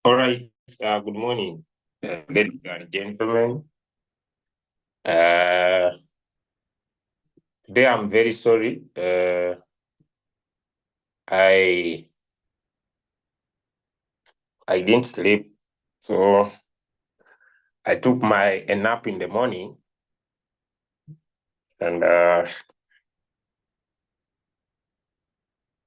All right. Good morning, ladies and gentlemen. Uh, Today I'm very sorry. I I didn't sleep, so I took a nap in the morning, and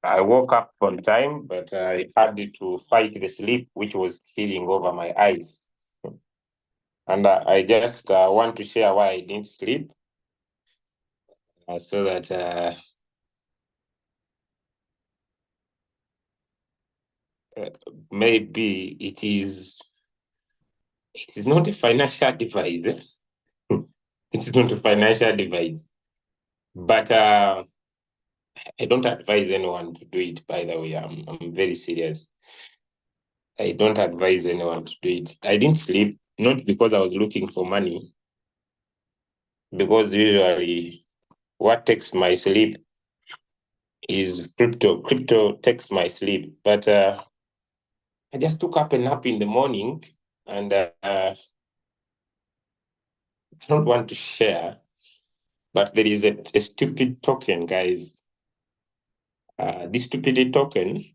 I woke up on time, but I had to fight the sleep, which was killing over my eyes. And I just want to share why I didn't sleep, so that maybe it is not a financial device. It is not a financial device, but I don't advise anyone to do it. By the way, I'm very serious. I don't advise anyone to do it. I didn't sleep not because I was looking for money, because usually what takes my sleep is crypto. Crypto takes my sleep, but I just took up a nap in the morning, and I don't want to share. But there is a stupid token, guys. This stupid token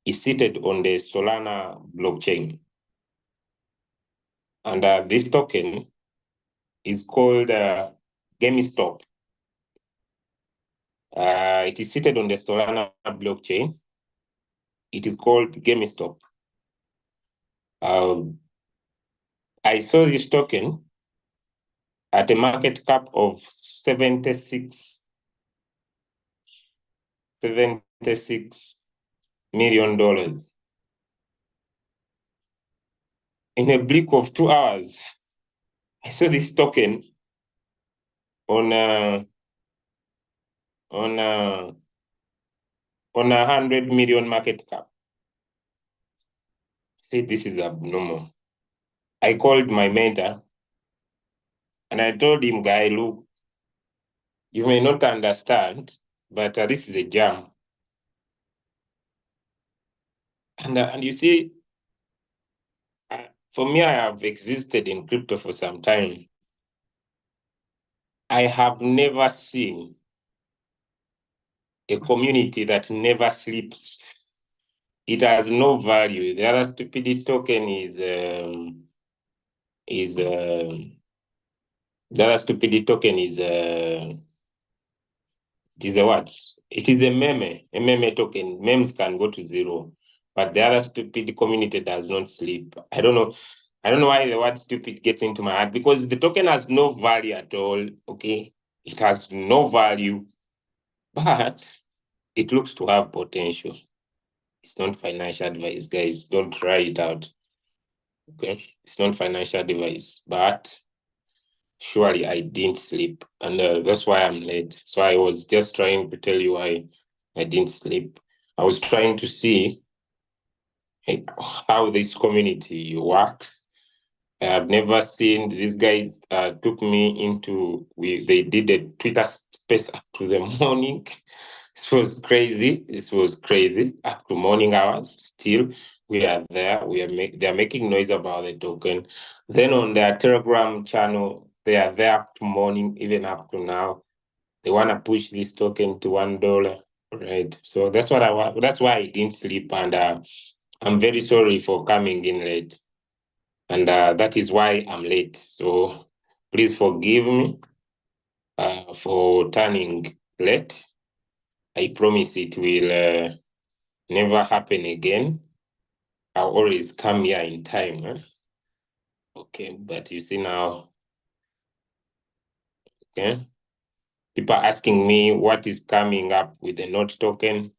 is seated on the Solana blockchain. And this token is called GameStop. It is seated on the Solana blockchain. It is called GameStop. I saw this token at a market cap of $76 million. In a blink of 2 hours, I saw this token on on 100 million market cap. I said, this is abnormal. I called my mentor and I told him, guy, look, you may not understand, but this is a jam. And you see, for me, I have existed in crypto for some time. I have never seen a community that never sleeps. It has no value. The other stupidity token is the other stupidity token is it is a what? It is a meme token. Memes can go to zero, but the other stupid community does not sleep. I don't know. I don't know why the word stupid gets into my heart, because the token has no value at all. Okay, it has no value, but it looks to have potential. It's not financial advice, guys. Don't try it out. Okay, it's not financial advice, but surely I didn't sleep, and that's why I'm late. So I was just trying to tell you why I didn't sleep. I was trying to see how this community works. I have never seen these guys took me into they did a Twitter space up to the morning. This was crazy. This was crazy. Up to morning hours. Still, we are there. They are making noise about the token. Then on their Telegram channel, they are there up to morning, even up to now. They want to push this token to $1. Right. So that's why I didn't sleep, and I'm very sorry for coming in late. And that is why I'm late. So please forgive me for turning late. I promise it will never happen again. I'll always come here in time. Huh? Okay, but you see now, okay, people are asking me what is coming up with the NOT token.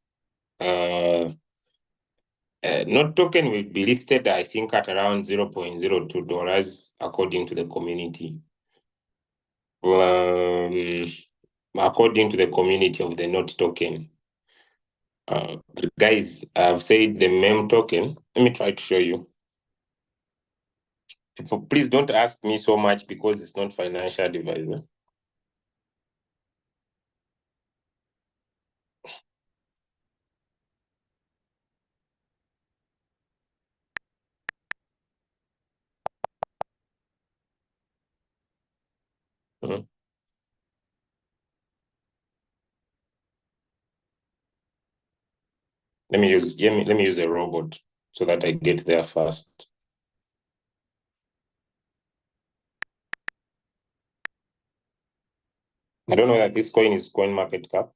NOT token will be listed, I think, at around $0.02 according to the community. According to the community of the NOT token. Guys, I've said the meme token. Let me try to show you. Please don't ask me so much because it's not financial advice. Mhm. Let me use a robot so that I get there fast. I don't know that this coin is coin market cap.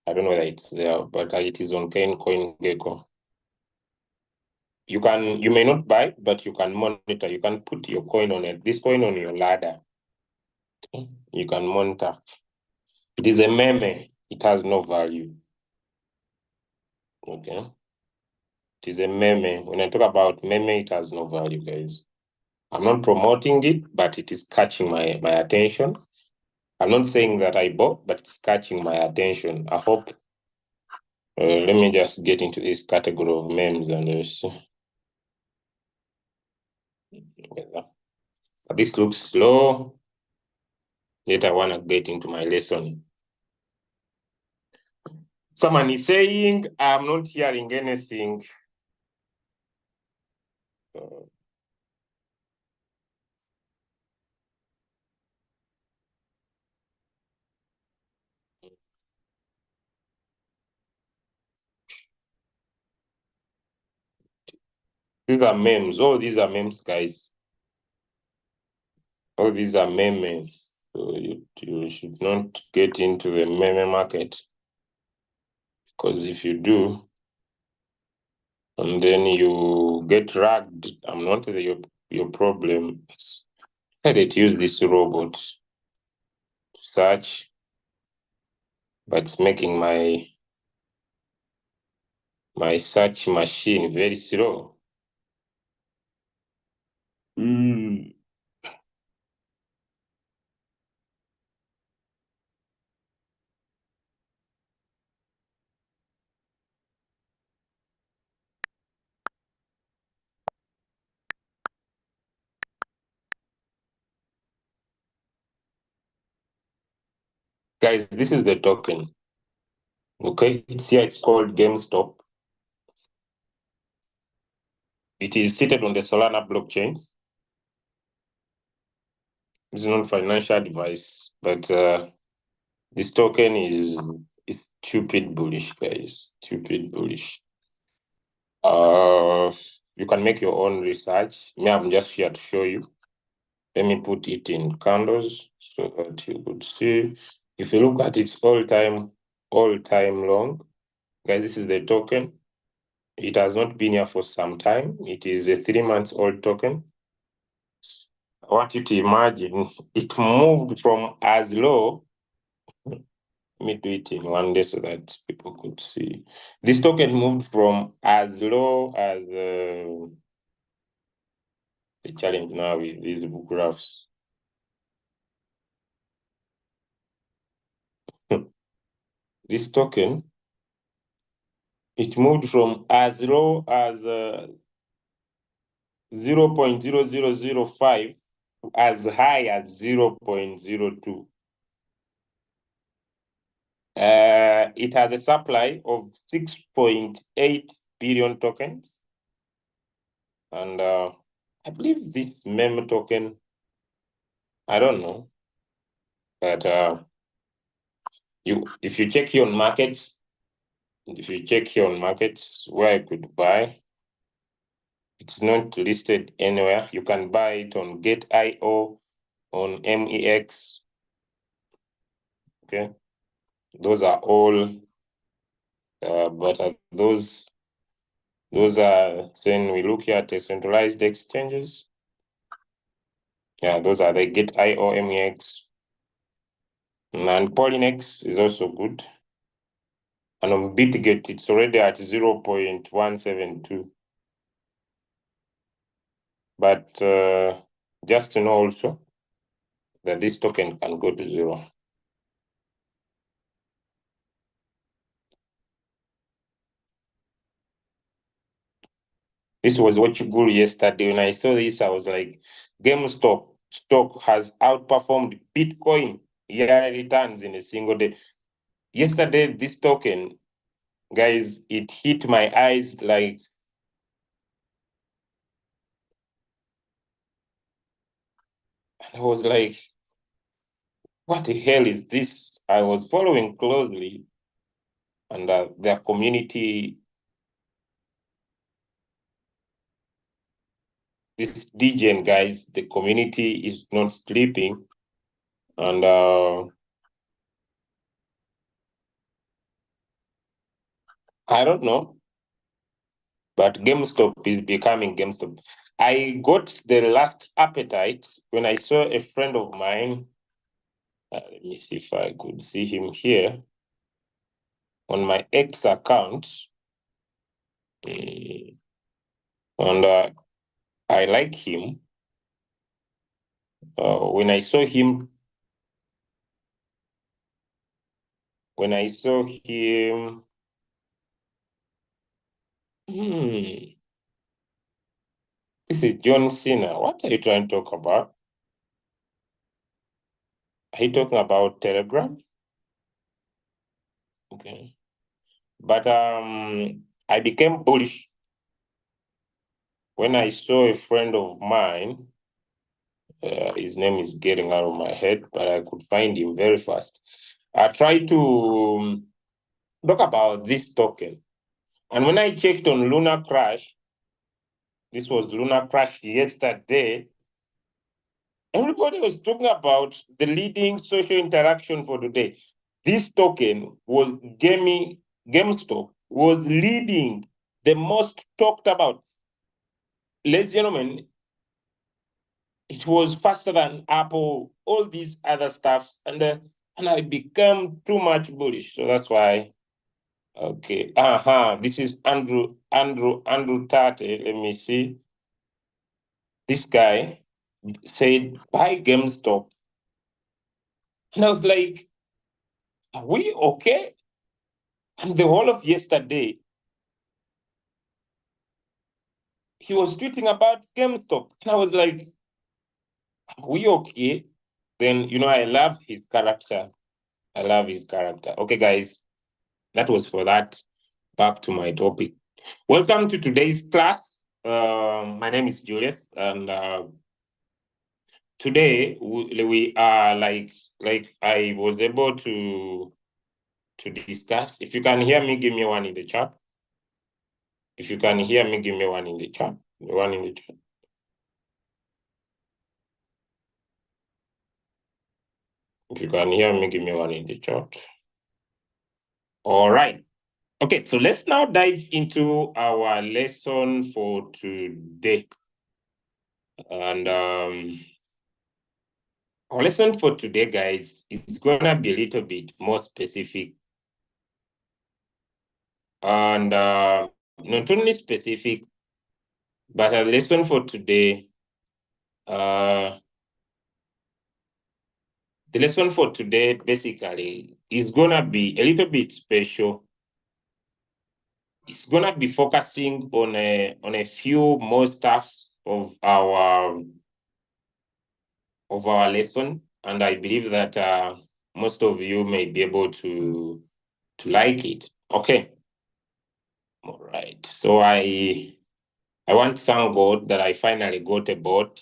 I don't know whether it's there, but it is on CoinGecko. You may not buy, but you can monitor. You can put your coin on it. This coin on your ladder. You can monitor. It is a meme. It has no value. Okay. It is a meme. When I talk about meme, it has no value, guys. I'm not promoting it, but it is catching my attention. I'm not saying that I bought, but it's catching my attention. I hope. Let me just get into this category of memes and this looks slow. Yet I want to get into my lesson. Someone is saying, I'm not hearing anything. These are memes. Oh, these are memes, guys. Oh, these are memes. So you should not get into the meme market. Because if you do, and then you get dragged, I'm not your problem. I had to use this robot to search, but it's making my search machine very slow. Guys, this is the token. Okay, it's here. It's called GameStop. It is seated on the Solana blockchain. It's not financial advice, but this token is stupid bullish, guys. Stupid bullish. You can make your own research. Me, I'm just here to show you. Let me put it in candles so that you could see. If you look at its all-time long, guys, this is the token. It has not been here for some time. It is a 3 months old token. I want you to imagine it moved from as low. Let me do it in one day so that people could see. This token moved from as low as the challenge now with these graphs. This token, it moved from as low as 0.0005 as high as 0.02. It has a supply of 6.8 billion tokens. And I believe this meme token, I don't know, but if you check here on markets, where I could buy, it's not listed anywhere. You can buy it on Get.io, on MEX. Okay, those are all, but those are, then we look at decentralized exchanges. Yeah, those are the Get.io, MEX, and Polynex is also good. And on BitGet, it's already at 0.172. But just to know also that this token can go to zero. This was what you grew yesterday. When I saw this, I was like, GameStop stock has outperformed Bitcoin yearly returns in a single day. Yesterday, this token Guys, it hit my eyes like I was like, what the hell is this? I was following closely, and their community, this DGen guys, the community is not sleeping, and I don't know, but GameStop is becoming GameStop. I got the last appetite when I saw a friend of mine. Let me see if I could see him here on my X account. And I like him. When I saw him, hmm, this is John Cena. What are you trying to talk about? Are you talking about Telegram? Okay. But I became bullish when I saw a friend of mine. His name is getting out of my head, but I could find him very fast. I tried to talk about this token. And when I checked on Luna Crash, this was Luna Crash yesterday, everybody was talking about the leading social interaction for today. This token was GameStop was leading the most talked about. Ladies and gentlemen, it was faster than Apple, all these other stuffs, and I become too much bullish. So that's why. Okay. This is Andrew Tate. Let me see. This guy said buy GameStop. And I was like, are we okay? And the whole of yesterday, he was tweeting about GameStop. And I was like, are we okay? Then, I love his character. I love his character. Okay, guys, that was for that. Back to my topic. Welcome to today's class. My name is Julius, and today we are like I was able to discuss. If you can hear me, give me one in the chat. If you can hear me, give me one in the chat. One in the chat. If you can hear me, give me one in the chat. All right. Okay, so let's now dive into our lesson for today. And our lesson for today, guys, is gonna be a little bit more specific. And not only specific, but our lesson for today, the lesson for today basically is gonna be a little bit special. It's gonna be focusing on a few more stuffs of our lesson, and I believe that most of you may be able to like it. Okay. All right. So I want to thank God that I finally got a bot.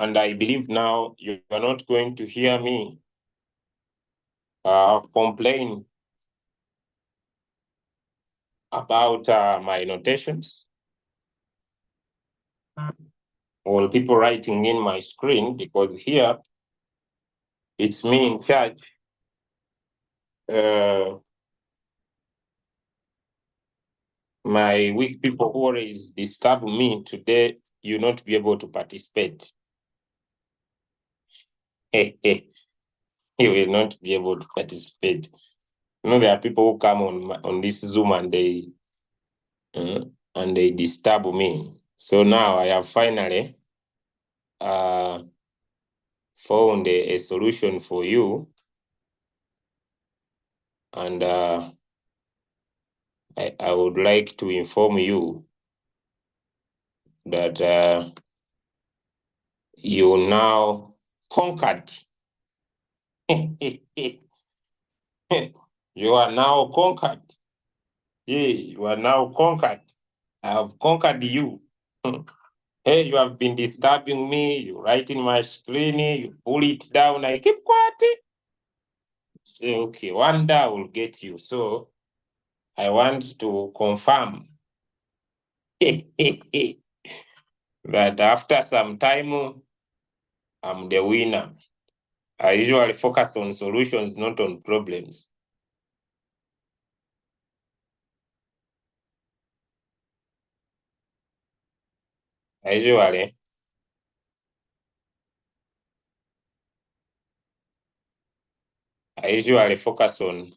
And I believe now you are not going to hear me complain about my notations or people writing in my screen, because here it's me in charge. My weak people who always disturb me today, you not be able to participate. You will not be able to participate. There are people who come on this Zoom and they disturb me. So now I have finally found a solution for you, and I would like to inform you that you now conquered. You are now conquered. Yeah, you are now conquered. I have conquered you. Hey, you have been disturbing me. You write in my screen. You pull it down. I keep quiet. Say, okay, one day I will get you. So I want to confirm that after some time, I'm the winner. I usually focus on solutions, not on problems. I usually focus on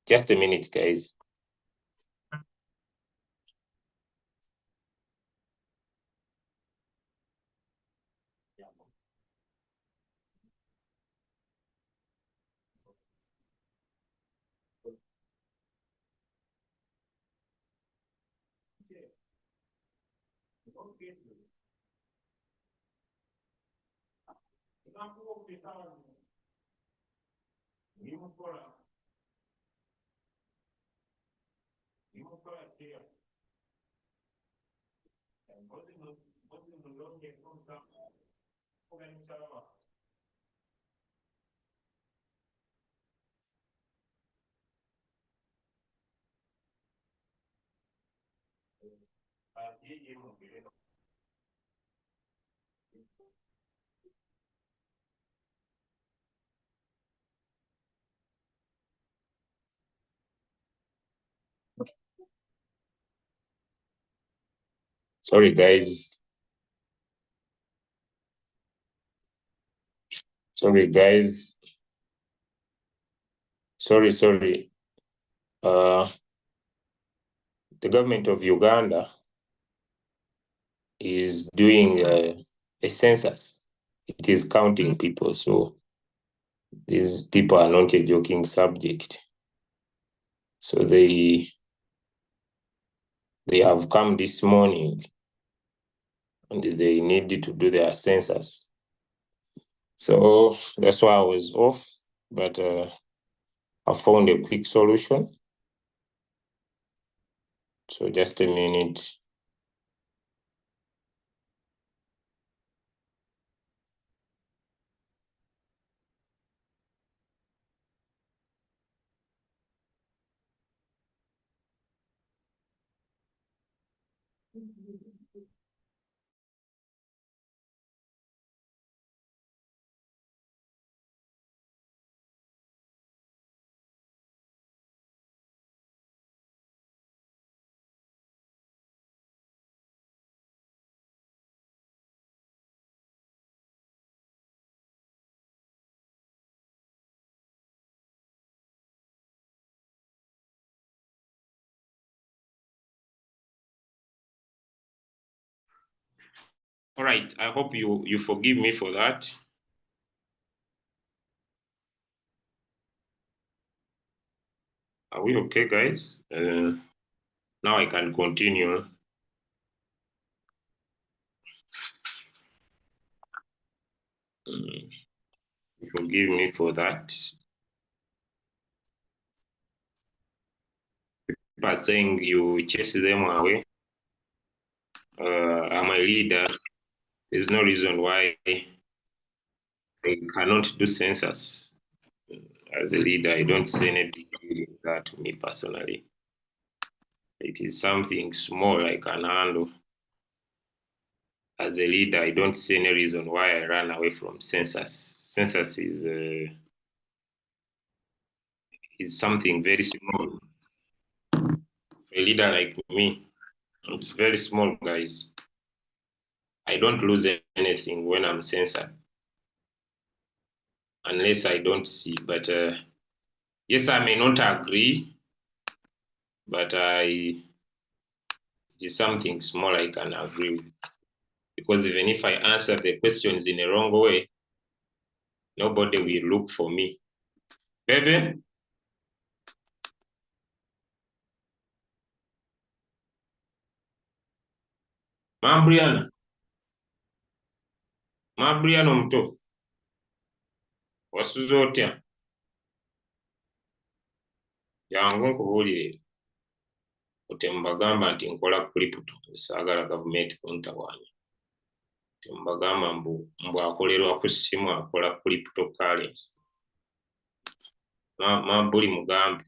just a minute, guys. Sorry, guys. Sorry, guys. Sorry. The government of Uganda is doing a census. It is counting people. So these people are not a joking subject. So they have come this morning and they need to do their census. So that's why I was off, but I found a quick solution. So just a minute. All right. I hope you forgive me for that. Are we okay, guys? Now I can continue. Forgive me for that. People are saying you chase them away. I'm a leader. There's no reason why I cannot do census. As a leader, I don't see any big deal in that, me personally. It is something small I can handle. As a leader, I don't see any reason why I run away from census. Census is something very small. For a leader like me, it's very small, guys. I don't lose anything when I'm censored, unless I don't see. But yes, I may not agree, but it is something small I can agree with. Because even if I answer the questions in a wrong way, nobody will look for me. Baby? Mabriana. Mabriana omuto. Wasuze otya? Jangu nkubuulire. Tembagamba nti nkola crypto, saagala gavumenti kuntawaanya. Tembagamba mbu akolerwa ku ssimu akola cryptocurrency. Mabuli mugambe.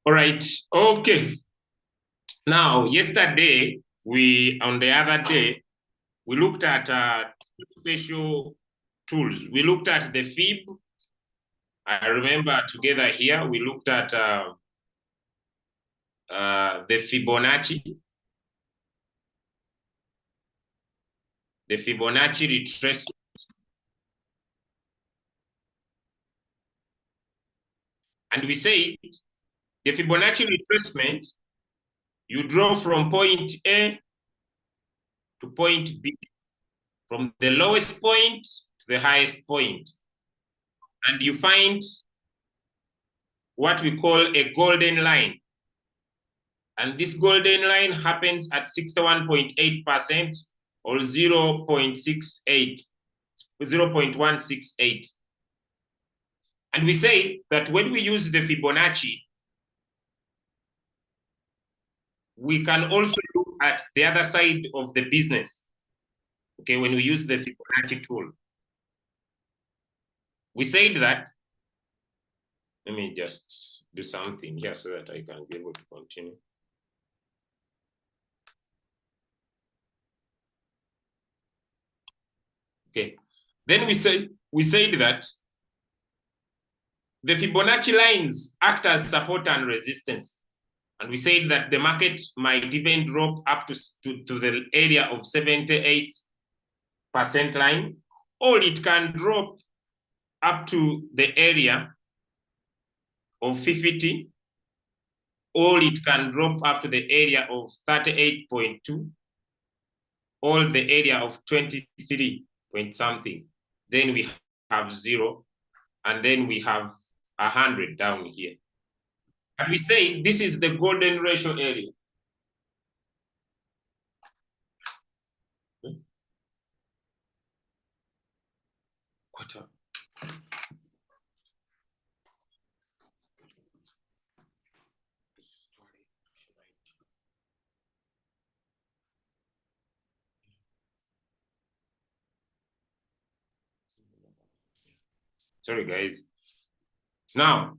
All right, okay. Now, yesterday, on the other day, we looked at two special tools. We looked at the FIB. I remember together here, we looked at the Fibonacci. The Fibonacci retracement. And we say the Fibonacci retracement, you draw from point A to point B, from the lowest point to the highest point. And you find what we call a golden line. And this golden line happens at 61.8% or 0.168. And we say that when we use the Fibonacci, we can also look at the other side of the business. Okay, when we use the Fibonacci tool. We said that, let me just do something here so that I can be able to continue. Okay, then we said that the Fibonacci lines act as support and resistance. And we said that the market might even drop up to the area of 78% line, or it can drop up to the area of 50, or it can drop up to the area of 38.2, or the area of 23 point something. Then we have 0, and then we have 100 down here. And we say this is the golden ratio area. Sorry, guys. Now,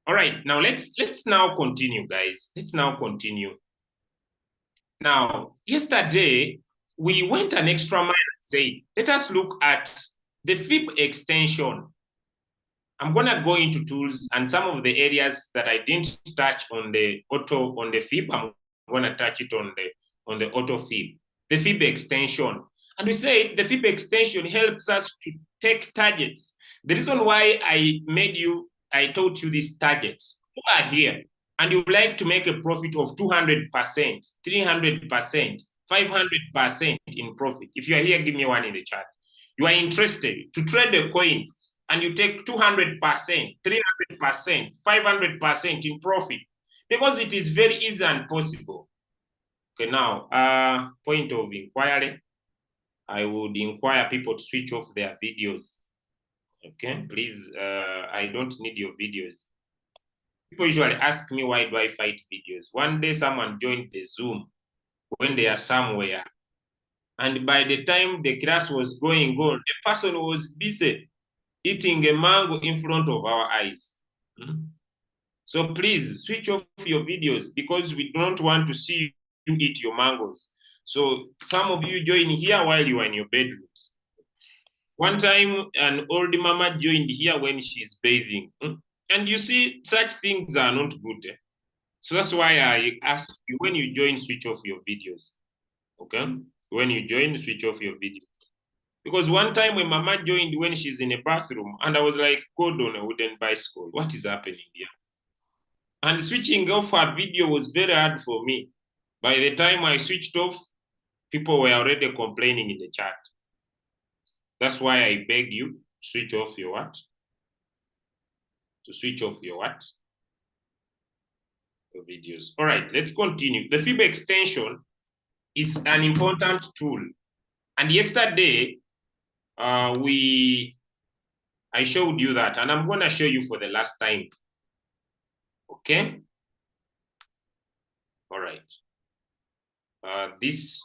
all right, now let's now continue, guys. Let's now continue. Now, yesterday, we went an extra mile and said, let us look at the FIB extension. I'm gonna go into tools and some of the areas that I didn't touch on the FIB, I'm gonna touch it on the auto FIB, the FIB extension. And we say the FIB extension helps us to take targets. The reason why I taught you these targets, you are here and you would like to make a profit of 200%, 300%, 500% in profit. If you are here, give me one in the chat. You are interested to trade a coin and you take 200%, 300%, 500% in profit, because it is very easy and possible. Okay, now, point of inquiry. I would inquire people to switch off their videos. Okay, please, I don't need your videos. People usually ask me, why do I fight videos? One day someone joined the Zoom when they are somewhere. And by the time the class was going on, the person was busy eating a mango in front of our eyes. So please switch off your videos, because we don't want to see you eat your mangoes. So some of you join here while you are in your bedrooms. One time, an old mama joined here when she's bathing. And you see, such things are not good. So that's why I ask you, when you join, switch off your videos. Okay? When you join, switch off your video. Because one time when Mama joined when she's in a bathroom, and I was like, God on a wooden bicycle, what is happening here? And switching off her video was very hard for me. By the time I switched off, people were already complaining in the chat. That's why I beg you, switch off your what? To switch off your what? Your videos. All right, let's continue. The Fib extension is an important tool. And yesterday, I showed you that, and I'm going to show you for the last time. Okay? All right. This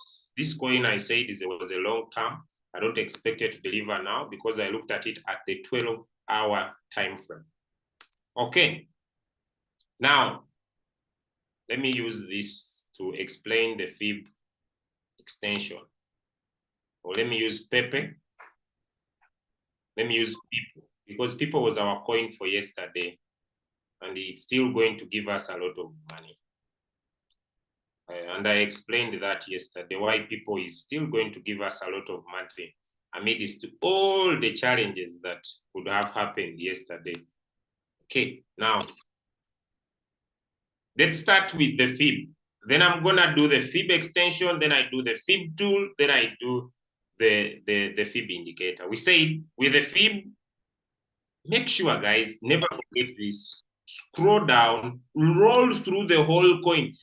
coin, I said, was a long term. I don't expect it to deliver now because I looked at it at the 12-hour time frame. Okay. Now, let me use this to explain the Fib extension. Or let me use Pepe. Let me use People, because People was our coin for yesterday, and it's still going to give us a lot of money. And I explained that yesterday, why People is still going to give us a lot of money amidst all the challenges that would have happened yesterday. Okay, now, let's start with the Fib. Then I'm gonna do the Fib extension, then I do the Fib tool, then I do the Fib indicator. We said with the Fib, make sure, guys, never forget this. Scroll down, roll through the whole coin.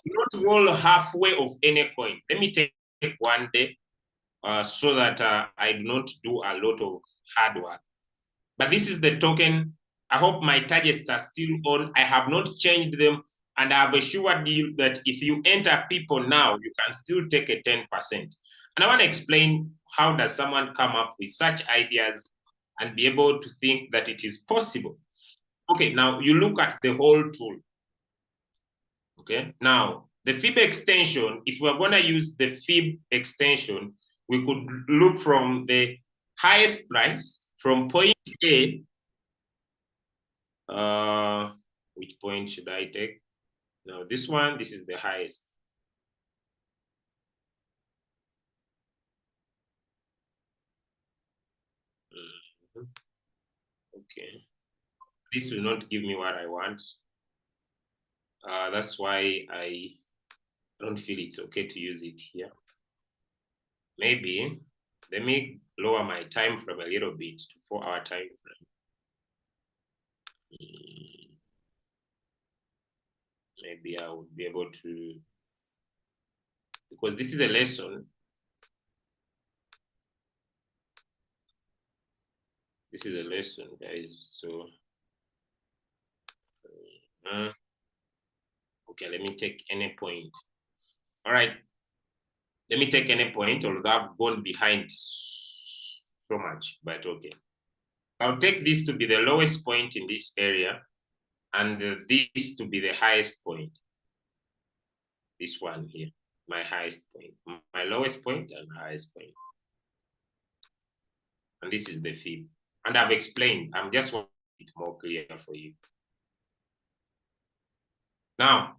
Not roll halfway of any coin. Let me take one day so that I do not do a lot of hard work. But this is the token. I hope my targets are still on. I have not changed them. And I have assured you that if you enter People now, you can still take a 10%. And I want to explain, how does someone come up with such ideas and be able to think that it is possible? Okay, now you look at the whole tool. Okay, now the Fib extension, if we're going to use the Fib extension, we could look from the highest price from point A. Which point should I take? Now this one, this is the highest. Okay, this will not give me what I want. That's why I don't feel it's okay to use it here. Maybe let me lower my time frame a little bit to 4-hour time frame. Maybe I would be able to, because this is a lesson. This is a lesson, guys. So, okay, let me take any point. All right, let me take any point, although I've gone behind so much, but okay. I'll take this to be the lowest point in this area, and this to be the highest point. This one here, my highest point, my lowest point and highest point. And this is the Fib. And I've explained, I'm just making it more clear for you. Now,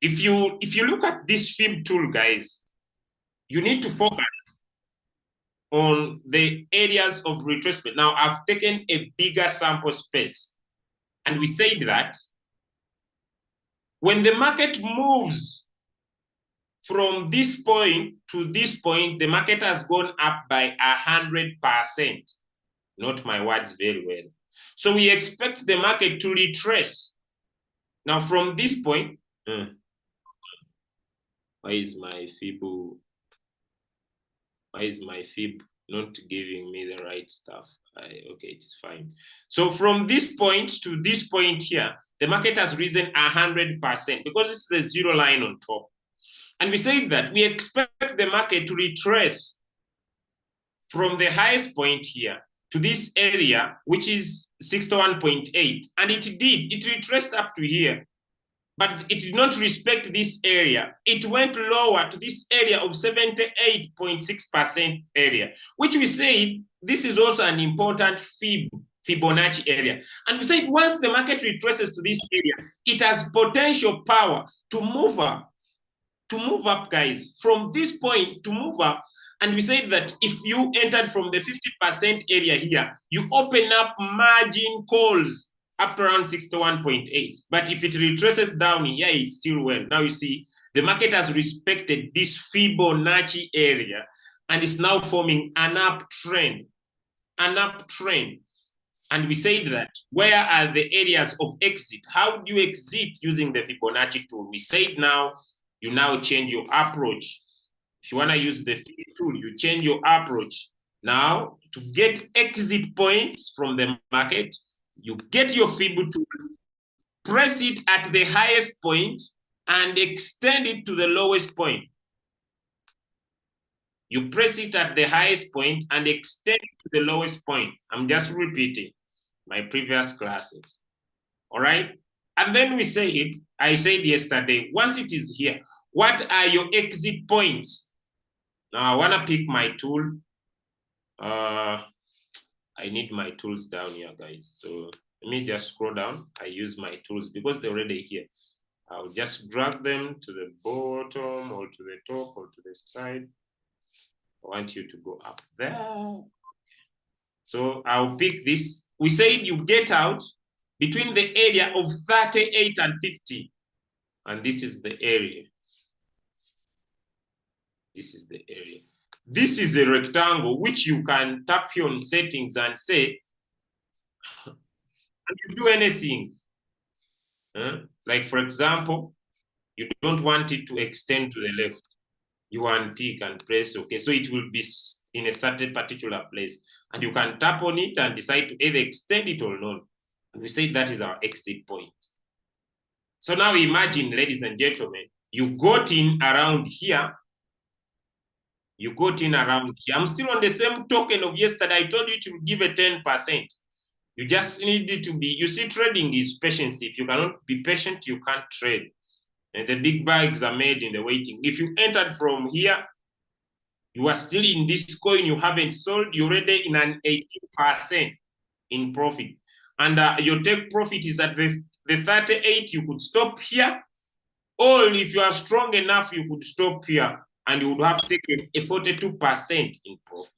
if you look at this Fib tool, guys, you need to focus on the areas of retracement. Now, I've taken a bigger sample space, and we said that when the market moves from this point to this point, the market has gone up by 100%. Note my words very well. So we expect the market to retrace. Now, from this point, why is my Fib not giving me the right stuff? Okay, it's fine. So from this point to this point here, the market has risen 100% because it's the zero line on top. And we said that we expect the market to retrace from the highest point here to this area, which is 61.8. And it did. It retraced up to here. But it did not respect this area. It went lower to this area of 78.6% area, which we say this is also an important Fib Fibonacci area. And we said once the market retraces to this area, it has potential power to move up. To move up, guys, from this point to move up. And we said that if you entered from the 50% area here, you open up margin calls up to around 61.8. But if it retraces down here, it's still well. Now you see, the market has respected this Fibonacci area and is now forming an uptrend. An uptrend. And we said that, where are the areas of exit? How do you exit using the Fibonacci tool? We said now, you now change your approach. If you want to use the Fib tool, you change your approach. Now, to get exit points from the market, you get your Fib tool, press it at the highest point, and extend it to the lowest point. You press it at the highest point and extend it to the lowest point. I'm just repeating my previous classes. All right? And then we say it, I said yesterday, once it is here, what are your exit points? Now I want to pick my tool. I need my tools down here, guys. So let me just scroll down. I use my tools because they're already here. I'll just drag them to the bottom or to the top or to the side. I want you to go up there. So I'll pick this. We said you get out between the area of 38 and 50. And this is the area. This is the area. This is a rectangle which you can tap here on settings and say, and you do anything. Like for example, you don't want it to extend to the left. You untick and press OK. So it will be in a certain particular place. And you can tap on it and decide to either extend it or not. And we say that is our exit point. So now imagine, ladies and gentlemen, you got in around here. You got in around here. I'm still on the same token of yesterday. I told you to give a 10%. You just need it to be, you see, trading is patience. If you cannot be patient, you can't trade. And the big bags are made in the waiting. If you entered from here, you are still in this coin, you haven't sold, you're already in an 18% in profit. And your take profit is at the 38, you could stop here. Or if you are strong enough, you could stop here and you would have taken a 42% in profit.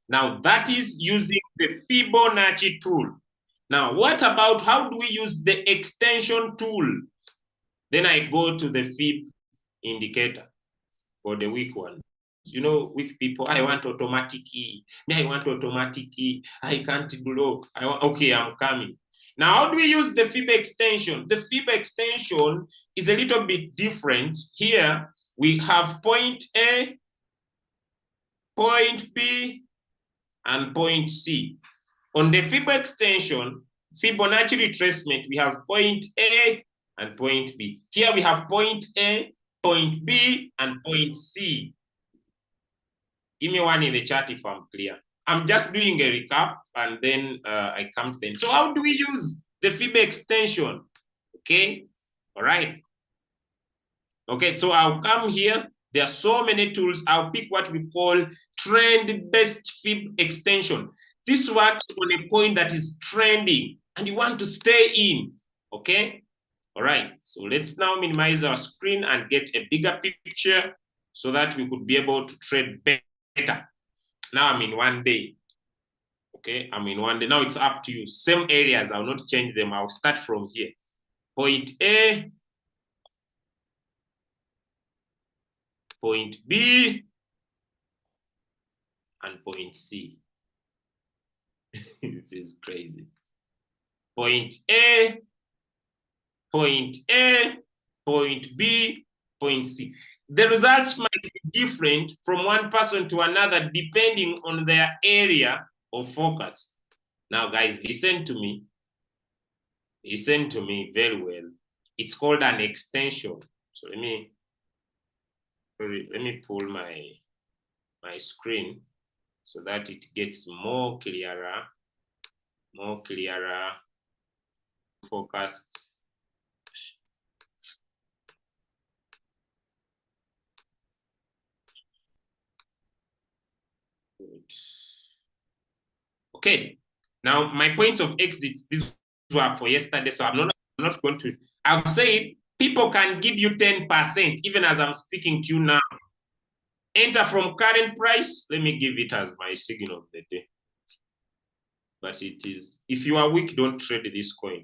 Now that is using the Fibonacci tool. Now, what about how do we use the extension tool? Then I go to the Fib indicator for the weak one. You know, weak people, I want automatic key. Me, I want automatic key. I can't blow. Okay, I'm coming. Now, how do we use the Fib extension? The Fib extension is a little bit different. Here, we have point A, point B, and point C. On the Fib extension, Fibonacci retracement, we have point A and point B. Here we have point A, point B, and point C. Give me one in the chat if I'm clear. I'm just doing a recap and then I come to them. So how do we use the Fib extension? Okay, all right. Okay, so I'll come here. There are so many tools. I'll pick what we call trend-based Fib extension. This works on a point that is trending and you want to stay in, okay? All right, so let's now minimize our screen and get a bigger picture so that we could be able to trade better. Now I'm in one day, okay? I'm in one day. Now it's up to you. Same areas, I'll not change them. I'll start from here. Point A, point B, and point C. This is crazy. Point A, point A, point B, point C. The results might be different from one person to another depending on their area of focus. Now, guys, listen to me. Listen to me very well. It's called an extension. So let me pull my screen so that it gets more clearer, focused. Good. Okay, Now, my points of exits, these were for yesterday, so I'm not going to. I've said people can give you 10%, even as I'm speaking to you now. Enter from current price. Let me give it as my signal of the day. But it is, if you are weak, don't trade this coin.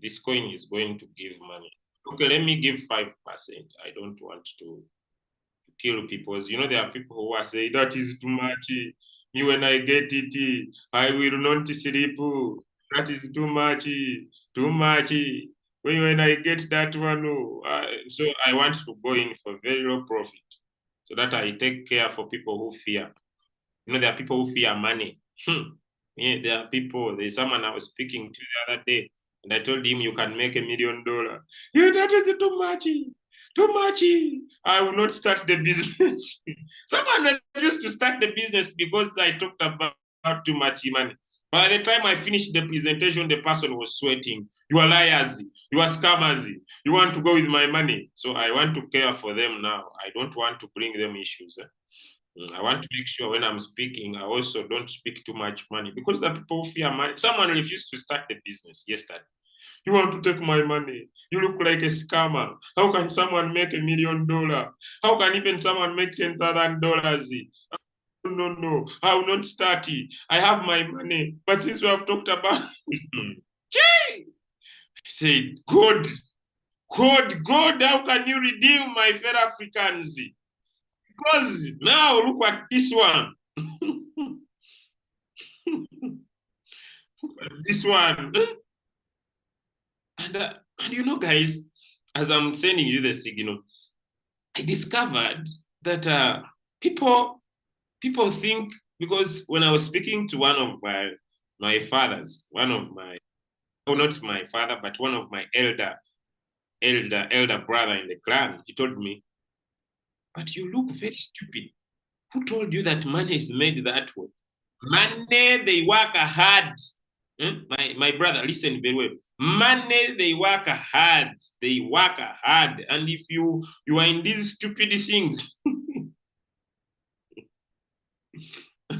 This coin is going to give money. Okay, let me give 5%. I don't want to kill people. You know, there are people who are saying that is too much. Me, when I get it, I will not sleep. That is too much. Too much. When I get that one, so I want to go in for very low profit so that I take care for people who fear. You know, there are people who fear money. Yeah, there are people. There's someone I was speaking to the other day, and I told him you can make $1 million. Yeah, that is too much. Too much. I will not start the business. Someone refused to start the business because I talked about too much money. By the time I finished the presentation, the person was sweating. You are liars. You are scammers. You want to go with my money. So I want to care for them now. I don't want to bring them issues. I want to make sure when I'm speaking, I also don't speak too much money because the people fear money. Someone refused to start the business yesterday. You want to take my money? You look like a scammer. How can someone make $1 million? How can even someone make $10,000? No. I will not start it. I have my money. But since we have talked about I said, God, how can you redeem my fellow Africans? Because now look at this one. This one. And you know, guys, as I'm sending you the signal, I discovered that people think, because when I was speaking to one of my fathers, not my father, but one of my elder brother in the clan, he told me, but you look very stupid. Who told you that money is made that way? Money, they work hard. My brother, listen very well. Money, they work hard. They work hard. And if you are in these stupid things,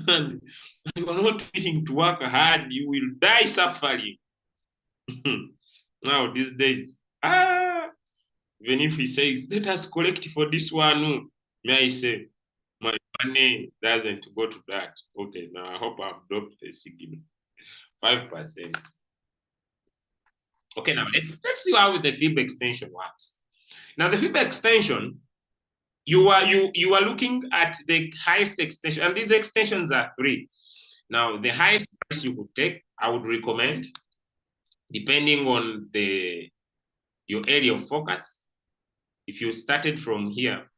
and you are not willing to work hard, you will die suffering. Now, these days, even if he says, let us collect for this one, may I say, my money doesn't go to that. Okay, now I hope I've dropped the signal. 5%. Okay, now let's see how the fib extension works. Now the fib extension, you are looking at the highest extension, and these extensions are 3. Now the highest price you would take, I would recommend, depending on your area of focus. If you started from here,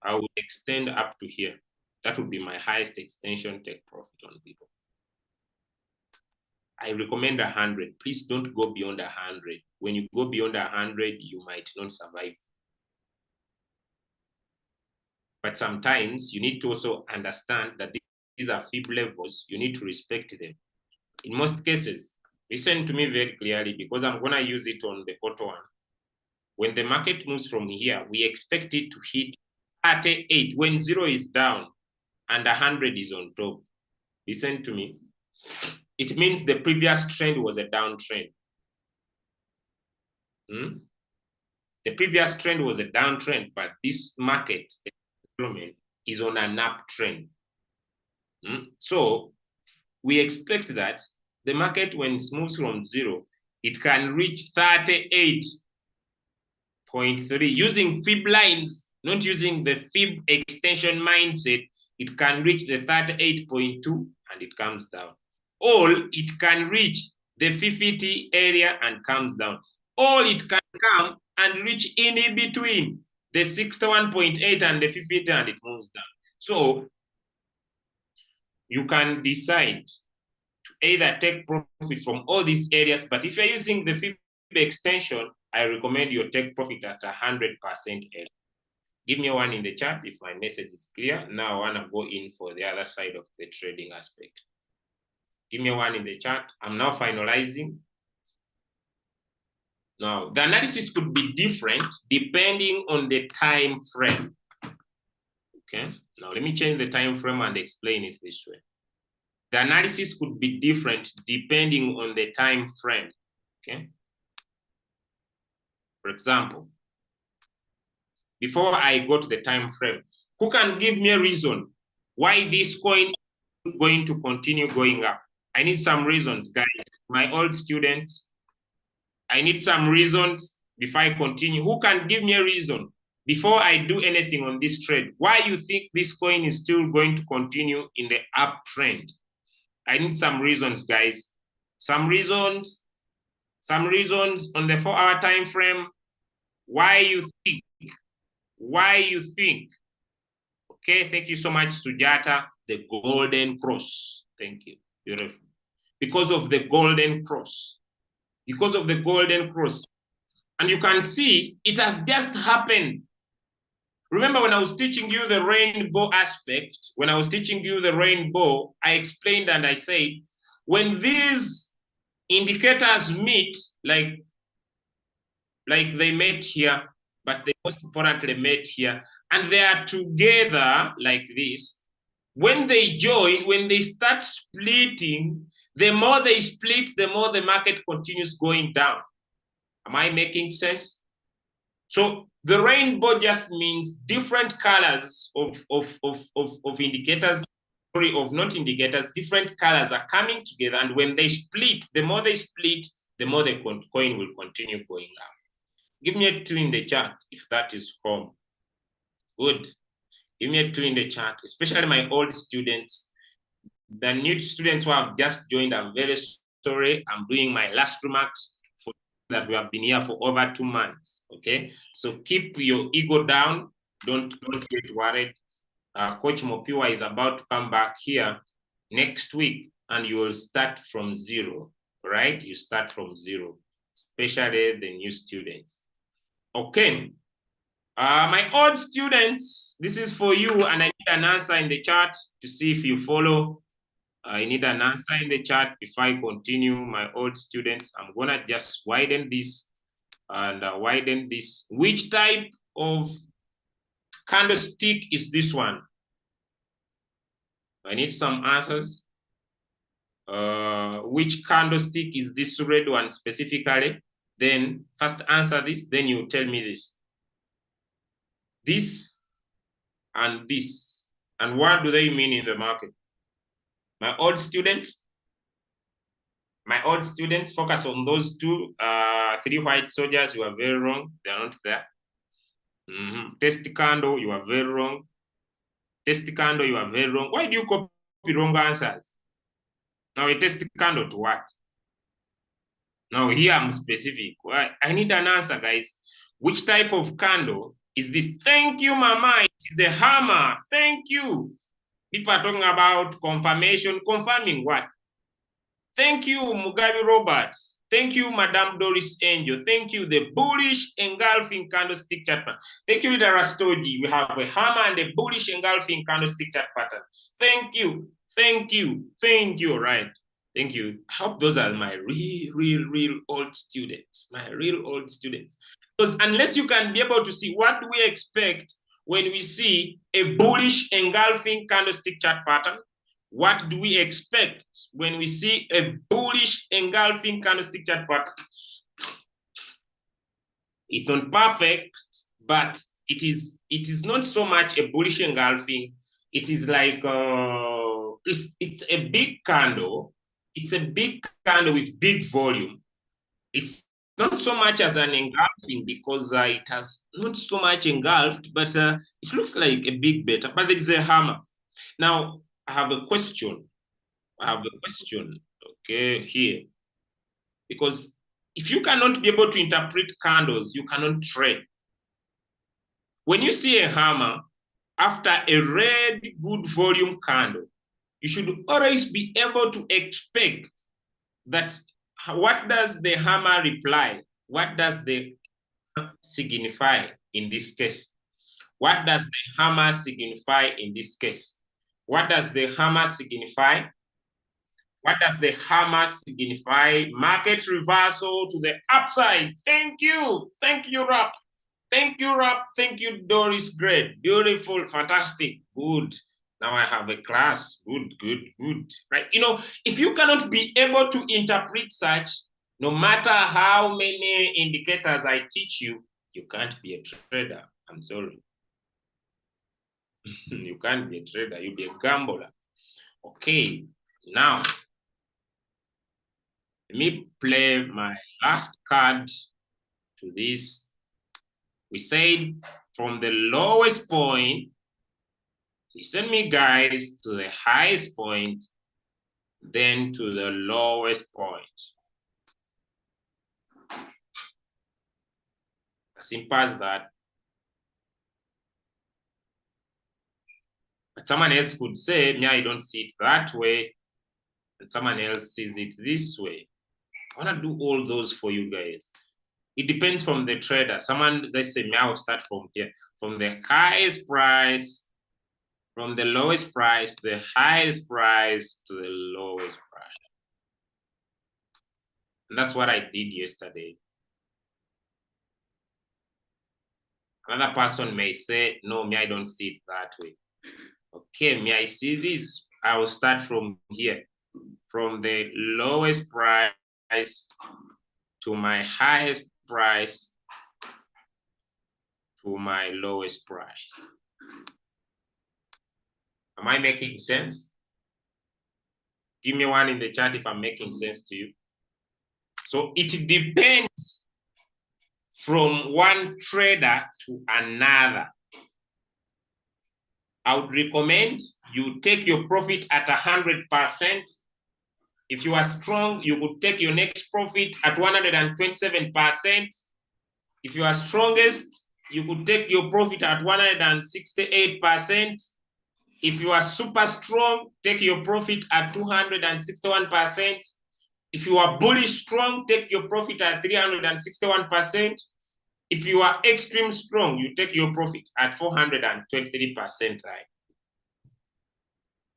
I would extend up to here. That would be my highest extension take profit on people. I recommend 100. Please don't go beyond 100. When you go beyond 100, you might not survive. But sometimes you need to also understand that these are fib levels. You need to respect them. In most cases, listen to me very clearly, because I'm going to use it on the auto one. When the market moves from here, we expect it to hit 38 when 0 is down and 100 is on top. Listen to me. It means the previous trend was a downtrend. The previous trend was a downtrend, but this market is on an uptrend. So we expect that the market, when it moves from 0, it can reach 38.3 using fib lines, not using the fib extension mindset. It can reach the 38.2 and it comes down. Or it can reach the 50 area and comes down. Or it can come and reach in between the 61.8 and the 50 and it moves down. So you can decide to either take profit from all these areas, but if you're using the fib extension, I recommend you take profit at 100% area. Give me one in the chat if my message is clear. Now I want to go in for the other side of the trading aspect. Give me one in the chat. I'm now finalizing. Now, the analysis could be different depending on the time frame. Okay, now let me change the time frame and explain it this way. The analysis could be different depending on the time frame. Okay. For example, before I go to the time frame, who can give me a reason why this coin is going to continue going up? I need some reasons, guys. My old students, I need some reasons before I continue. Who can give me a reason before I do anything on this trade? Why you think this coin is still going to continue in the uptrend? I need some reasons, guys. Some reasons on the 4-hour time frame. Why you think? Okay, thank you so much, Sujata. The golden cross. Thank you. Beautiful. Because of the golden cross. Because of the golden cross. And you can see it has just happened. Remember when I was teaching you the rainbow aspect, when I was teaching you the rainbow, I explained and I said, when these indicators meet, like they met here, but they most importantly met here, and they are together like this, when they join, when they start splitting, the more they split, the more the market continues going down. Am I making sense? So the rainbow just means different colors of indicators, of not indicators, different colors are coming together, and when they split, the more they split, the more the coin will continue going up. Give me a 2 in the chat if that is home. Good. Give me a 2 in the chat, especially my old students. The new students who have just joined, I'm very sorry. I'm doing my last remarks for that we have been here for over 2 months. Okay, so keep your ego down. Don't get worried. Coach Mopiwa is about to come back here next week, and you will start from zero. Right? You start from zero, especially the new students. Okay. My old students, this is for you, and I need an answer in the chat to see if you follow. I need an answer in the chat before I continue. My old students, I'm gonna just widen this and widen this. Which type of candlestick is this one? I need some answers. Which candlestick is this red one specifically? Then first answer this, then you tell me this. This and this. And what do they mean in the market? My old students, focus on those two. 3 white soldiers, you are very wrong. They are not there. Test candle, you are very wrong. Test candle, you are very wrong. Why do you copy wrong answers? Now, a test candle to what? Now, here I'm specific. I need an answer, guys. Which type of candle is this? Thank you, Mama. It is a hammer. Thank you. People are talking about confirmation. Confirming what? Thank you, Mugabe Roberts. Thank you, Madame Doris Angel. Thank you, the bullish engulfing candlestick chart pattern. Thank you, Rita Rastogi. We have a hammer and a bullish engulfing candlestick chart pattern. Thank you. Thank you. Thank you. Right. Thank you. I hope those are my real old students. My real old students. Because unless you can be able to see what we expect when we see a bullish engulfing candlestick chart pattern, what do we expect when we see a bullish engulfing candlestick chart pattern? It's not perfect, but it is not so much a bullish engulfing. It is like it's a big candle. It's a big candle with big volume. It's not so much as an engulfing because it has not so much engulfed, but it looks like a big beta. But there is a hammer. Now, I have a question. Okay, here. Because if you cannot be able to interpret candles, you cannot trade. When you see a hammer after a red good volume candle, you should always be able to expect that what does the hammer reply? What does the hammer signify in this case? What does the hammer signify in this case? What does the hammer signify? What does the hammer signify? Market reversal to the upside. Thank you. Thank you, Rap. Thank you, Rap. Thank you, Doris. Great. Beautiful. Fantastic. Good. Now I have a class. Good, good, good. Right? You know, if you cannot be able to interpret such, no matter how many indicators I teach you, you can't be a trader. I'm sorry. You can't be a trader. You'll be a gambler. Okay. Now, let me play my last card to this. We said from the lowest point, listen me guys, to the highest point, then to the lowest point. As simple as that. But someone else could say, me, I don't see it that way. And someone else sees it this way. I want to do all those for you guys. It depends from the trader. Someone, they say, me, I'll start from here. From the highest price, from the lowest price, the highest price to the lowest price. And that's what I did yesterday. Another person may say, no, me, I don't see it that way. Okay, me, I see this. I will start from here. From the lowest price to my highest price to my lowest price. Am I making sense? Give me one in the chat if I'm making sense to you. So it depends from one trader to another. I would recommend you take your profit at 100%. If you are strong, you would take your next profit at 127%. If you are strongest, you could take your profit at 168%. If you are super strong, take your profit at 261%. If you are bullish strong, take your profit at 361%. If you are extreme strong, you take your profit at 423%, right?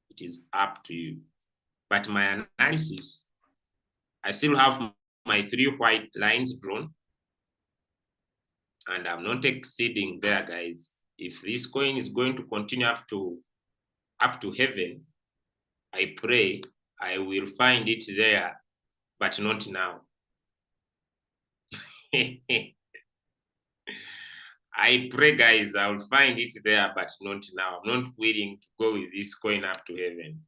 It is up to you. But my analysis, I still have my 3 white lines drawn. And I'm not exceeding there, guys. If this coin is going to continue up to heaven, I pray I will find it there, but not now. I pray, guys, I will find it there, but not now. I'm not willing to go with this coin up to heaven.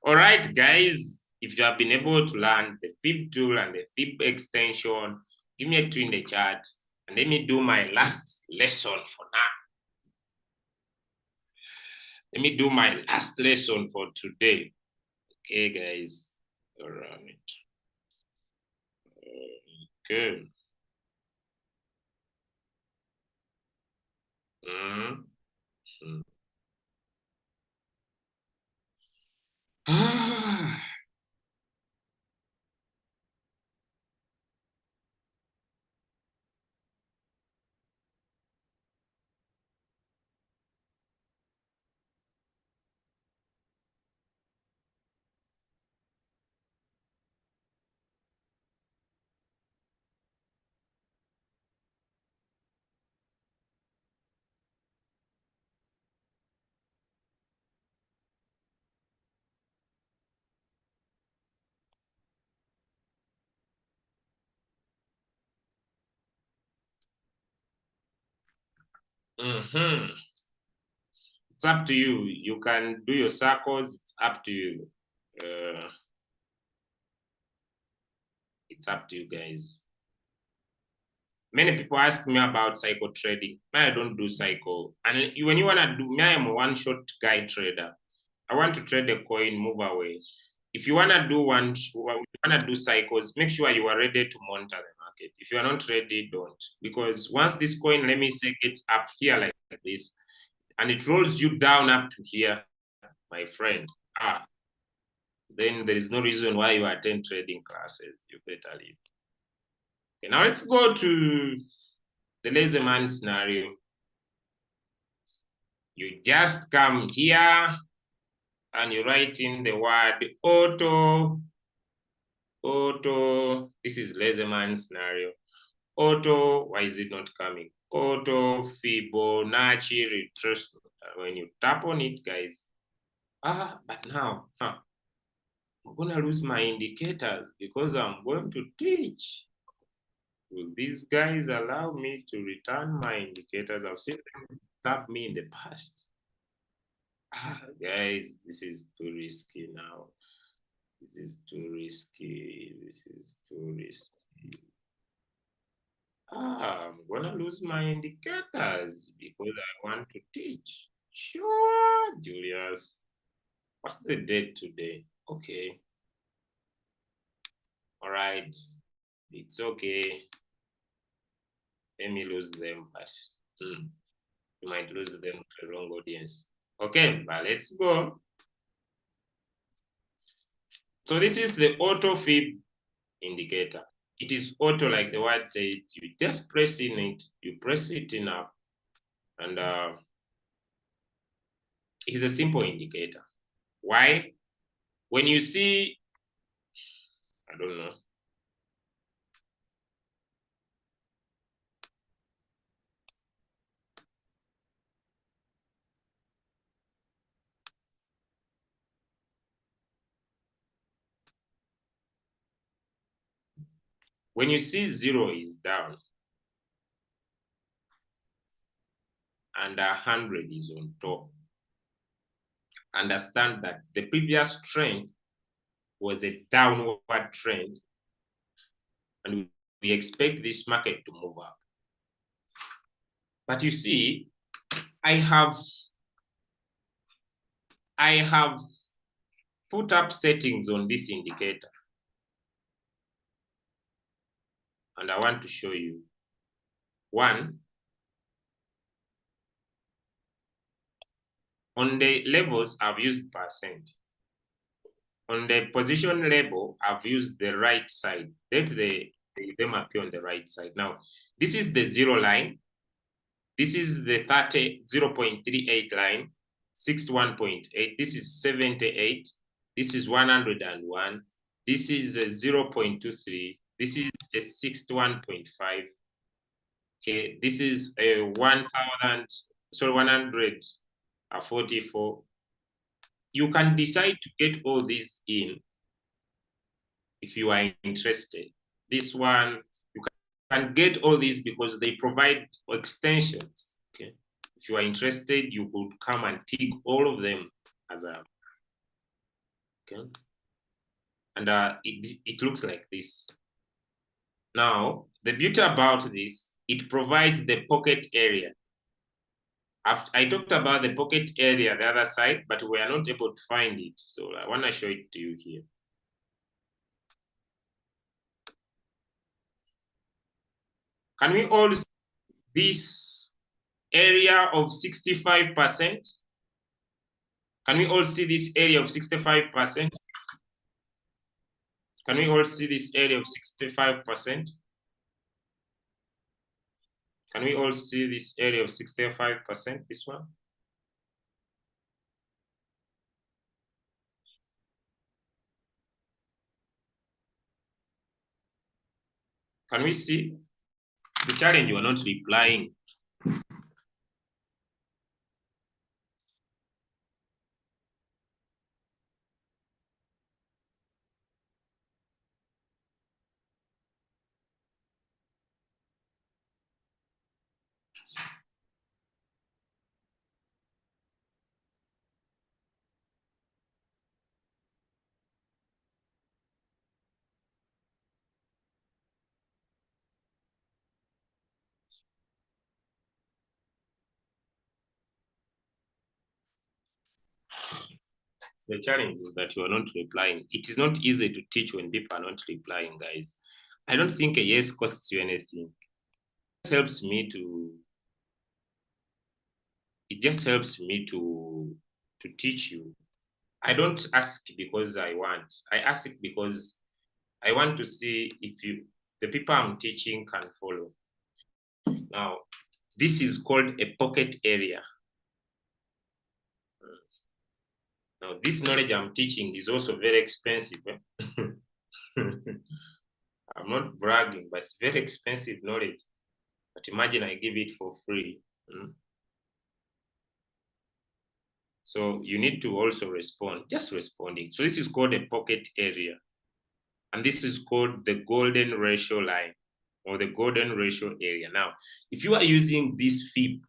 All right, guys, if you have been able to learn the Fib tool and the Fib extension, give me a 2 in the chat, and let me do my last lesson for now. Let me do my last lesson for today. Okay, guys. All right. Okay. It's up to you. You can do your circles. It's up to you. It's up to you, guys. Many people ask me about cycle trading. I don't do cycle. And when you want to do, I am a one-shot guy trader. I want to trade a coin, move away. If you want to do cycles, make sure you are ready to monitor the market. If you are not ready, don't. Because once this coin, let me say, gets up here like this, and it rolls you down up to here, my friend, then there is no reason why you attend trading classes. You better leave. Okay, now let's go to the lazy man scenario. You just come here, and you write in the word auto, this is Laserman scenario. Auto, why is it not coming? Auto Fibonacci retracement. When you tap on it, guys, but now, I'm gonna lose my indicators because I'm going to teach. Will these guys allow me to return my indicators? I've seen them tap me in the past. Guys, this is too risky now. This is too risky. This is too risky. I'm gonna lose my indicators because I want to teach. Sure, Julius. What's the date today? Okay. All right. It's okay. Let me lose them, but you might lose them to the wrong audience. Okay, but let's go. So this is the auto fib indicator. It is auto, like the word says. You just press in it, you press it in up, and it's a simple indicator. Why? When you see, I don't know. When you see 0 is down and 100 is on top, understand that the previous trend was a downward trend, and we expect this market to move up. But you see, I have put up settings on this indicator, and I want to show you. One, on the levels, I've used %. On the position label, I've used the right side. Let them appear on the right side. Now, this is the 0 line. This is the 0.38 line, 61.8. This is 78. This is 101. This is a 0.23. This is a 61.5. Okay, this is a 144. You can decide to get all these in if you are interested. This one, you can get all these because they provide extensions. Okay, if you are interested, you could come and tick all of them as a, okay, and it looks like this. Now, the beauty about this, it provides the pocket area. I talked about the pocket area, the other side, but we are not able to find it. So I want to show it to you here. Can we all see this area of 65%? Can we all see this area of 65%? Can we all see this area of 65%? Can we all see this area of 65%, this one? Can we see? The challenge, you are not replying. The challenge is that you are not replying. It is not easy to teach when people are not replying, guys. I don't think a yes costs you anything. It helps me to, it just helps me to teach you. I don't ask because I want. I ask because I want to see if the people I'm teaching can follow. Now, this is called a pocket area. Now, this knowledge I'm teaching is also very expensive. I'm not bragging, but it's very expensive knowledge. But imagine I give it for free. So you need to also respond, just responding. So this is called a pocket area. And this is called the golden ratio line or the golden ratio area. Now, if you are using this fib,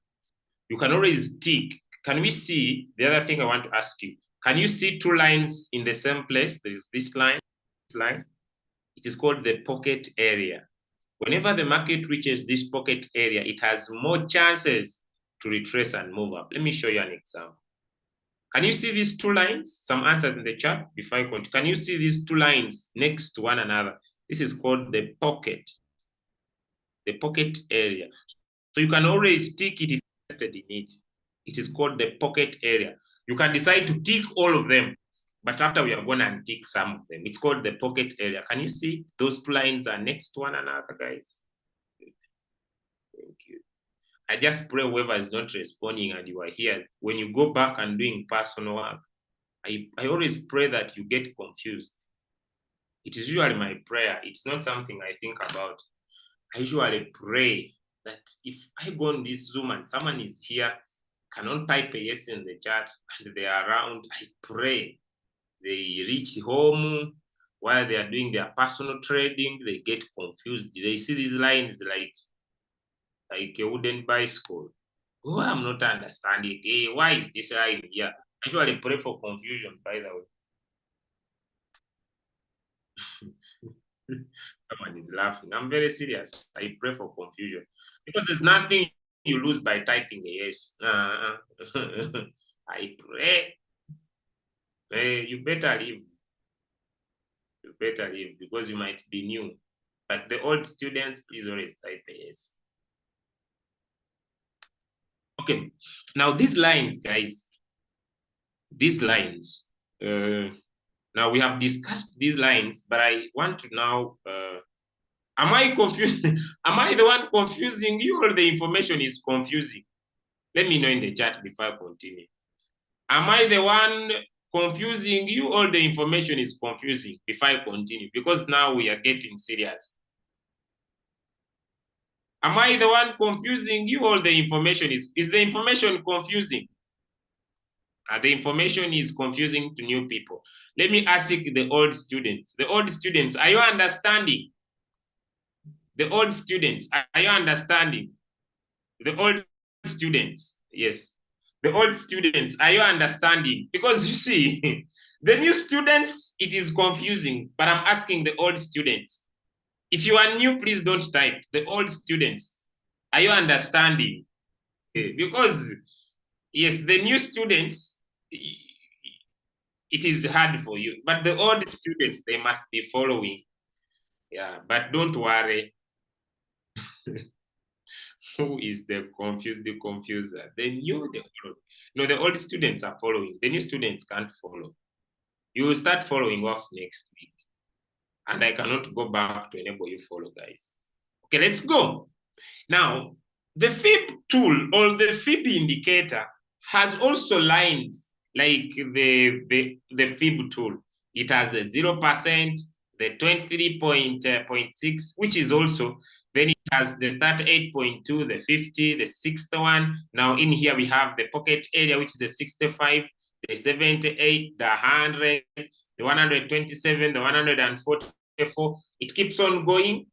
you can always tick. Can we see, the other thing I want to ask you, can you see two lines in the same place? There is this line, this line. It is called the pocket area. Whenever the market reaches this pocket area, it has more chances to retrace and move up. Let me show you an example. Can you see these two lines? Some answers in the chat before I continue. Can you see these two lines next to one another? This is called the pocket area. So you can always tick it if you're interested in it. It is called the pocket area. You can decide to tick all of them, but after we are going to untick some of them. It's called the pocket area. Can you see those two lines are next to one another, guys? Thank you. I just pray whoever is not responding and you are here, when you go back and doing personal work, I always pray that you get confused. It is usually my prayer. It's not something I think about. I usually pray that if I go on this Zoom and someone is here, cannot type a yes in the chat and they are around, I pray they reach home while they are doing their personal trading, they get confused. They see these lines like a wooden bicycle. Oh, I'm not understanding. Hey, why is this line here? I usually pray for confusion, by the way. Someone is laughing. I'm very serious. I pray for confusion because there's nothing you lose by typing a yes. I pray. You better leave. You better leave because you might be new. But the old students, please always type a yes. Okay. Now these lines, guys. These lines. Now we have discussed these lines, but I want to now. Am I confused? Am I the one confusing you, or the information is confusing? Let me know in the chat before I continue. Am I the one confusing you, or the information is confusing before I continue? Because now we are getting serious. Am I the one confusing you, or the information is the information confusing? The information is confusing to new people. Let me ask the old students. The old students, are you understanding? The old students, are you understanding? The old students, yes. The old students, are you understanding? Because you see, the new students, it is confusing, but I'm asking the old students. If you are new, please don't type. The old students, are you understanding? Because, yes, the new students, it is hard for you. But the old students, they must be following. Yeah, but don't worry. Who is the confuser? The new, the old. No, the old students are following. The new students can't follow. You will start following off next week. And I cannot go back to enable you follow, guys. Okay, let's go. Now, the fib tool or the fib indicator has also lines like the fib tool. It has the 0%, the 23.6, which is also, then it has the 38.2, the 50, the 61. Now in here we have the pocket area, which is the 65, the 78, the 100, the 127, the 144. It keeps on going.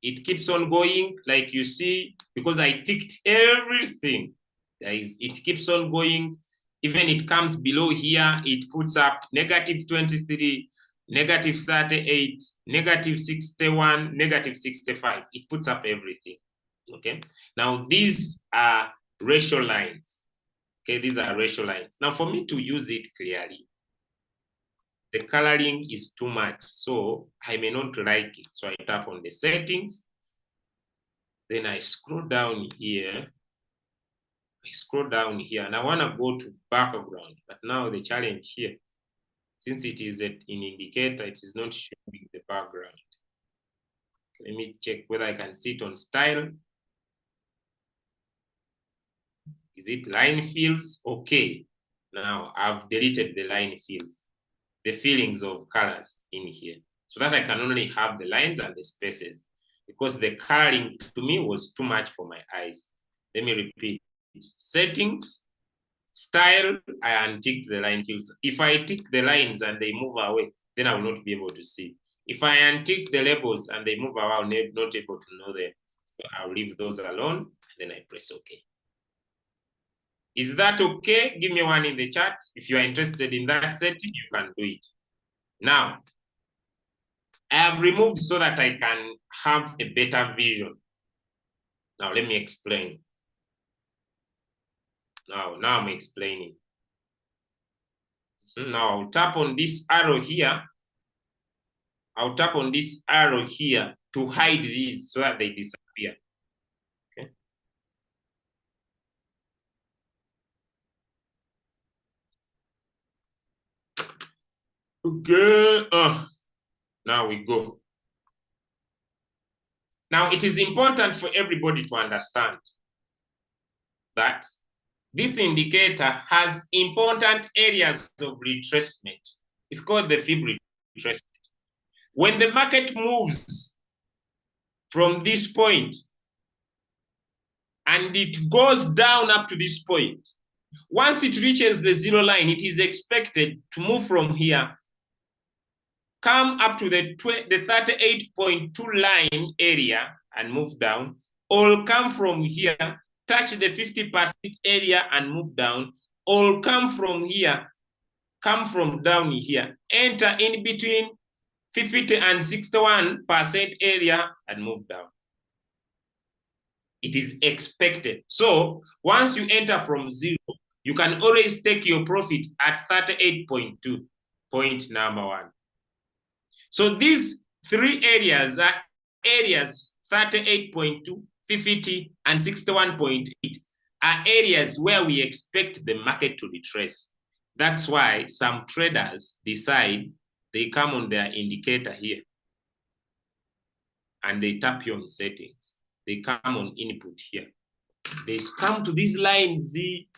It keeps on going, like you see, because I ticked everything, guys. It keeps on going. Even it comes below here, it puts up negative 23, negative 38, negative 61, negative 65. It puts up everything. Okay. Now these are ratio lines. Okay, these are ratio lines. Now for me to use it clearly, the coloring is too much, so I may not like it. So I tap on the settings. Then I scroll down here. And I want to go to background. But now the challenge here, since it is an indicator, it is not showing the background. Let me check whether I can see it on style. Is it line fields? Okay. Now I've deleted the line fills, the fillings of colors in here, so that I can only have the lines and the spaces, because the coloring to me was too much for my eyes. Let me repeat. Settings, style, I unticked the line fills. If I tick the lines and they move away, then I will not be able to see. If I untick the labels and they move away, I'll not able to know them. So I'll leave those alone, then I press OK. Is that okay? Give me one in the chat. If you are interested in that setting, you can do it. Now, I have removed so that I can have a better vision. Now, let me explain. Now I'm explaining. Now, I'll tap on this arrow here. I'll tap on this arrow here to hide these so that they disappear. Okay. Okay. Now we go. Now, it is important for everybody to understand that this indicator has important areas of retracement. It's called the fib retracement. When the market moves from this point and it goes down up to this point, once it reaches the zero line, it is expected to move from here, come up to the 38.2 line area and move down, or come from here, touch the 50% area and move down, or come from here, come from down here, enter in between 50 and 61% area and move down. It is expected. So once you enter from zero, you can always take your profit at 38.2, point number one. So these three areas are areas 38.2, 50, and 61.8 are areas where we expect the market to retrace. That's why some traders decide they come on their indicator here and they tap you on settings. They come on input here. They come to this line Z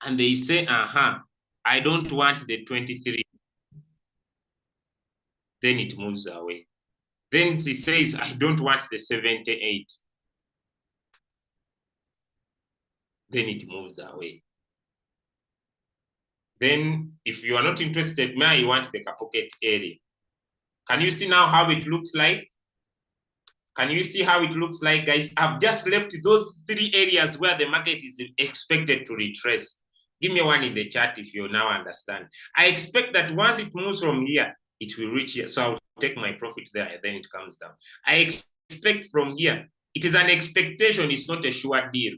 and they say, I don't want the 23. Then it moves away. Then it says, I don't want the 78. Then it moves away. Then if you are not interested, now you want the pocket area. Can you see now how it looks like? Can you see how it looks like, guys? I've just left those three areas where the market is expected to retrace. Give me one in the chat if you now understand. I expect that once it moves from here, it will reach here. So I'll take my profit there and then it comes down. I expect from here. It is an expectation. It's not a sure deal.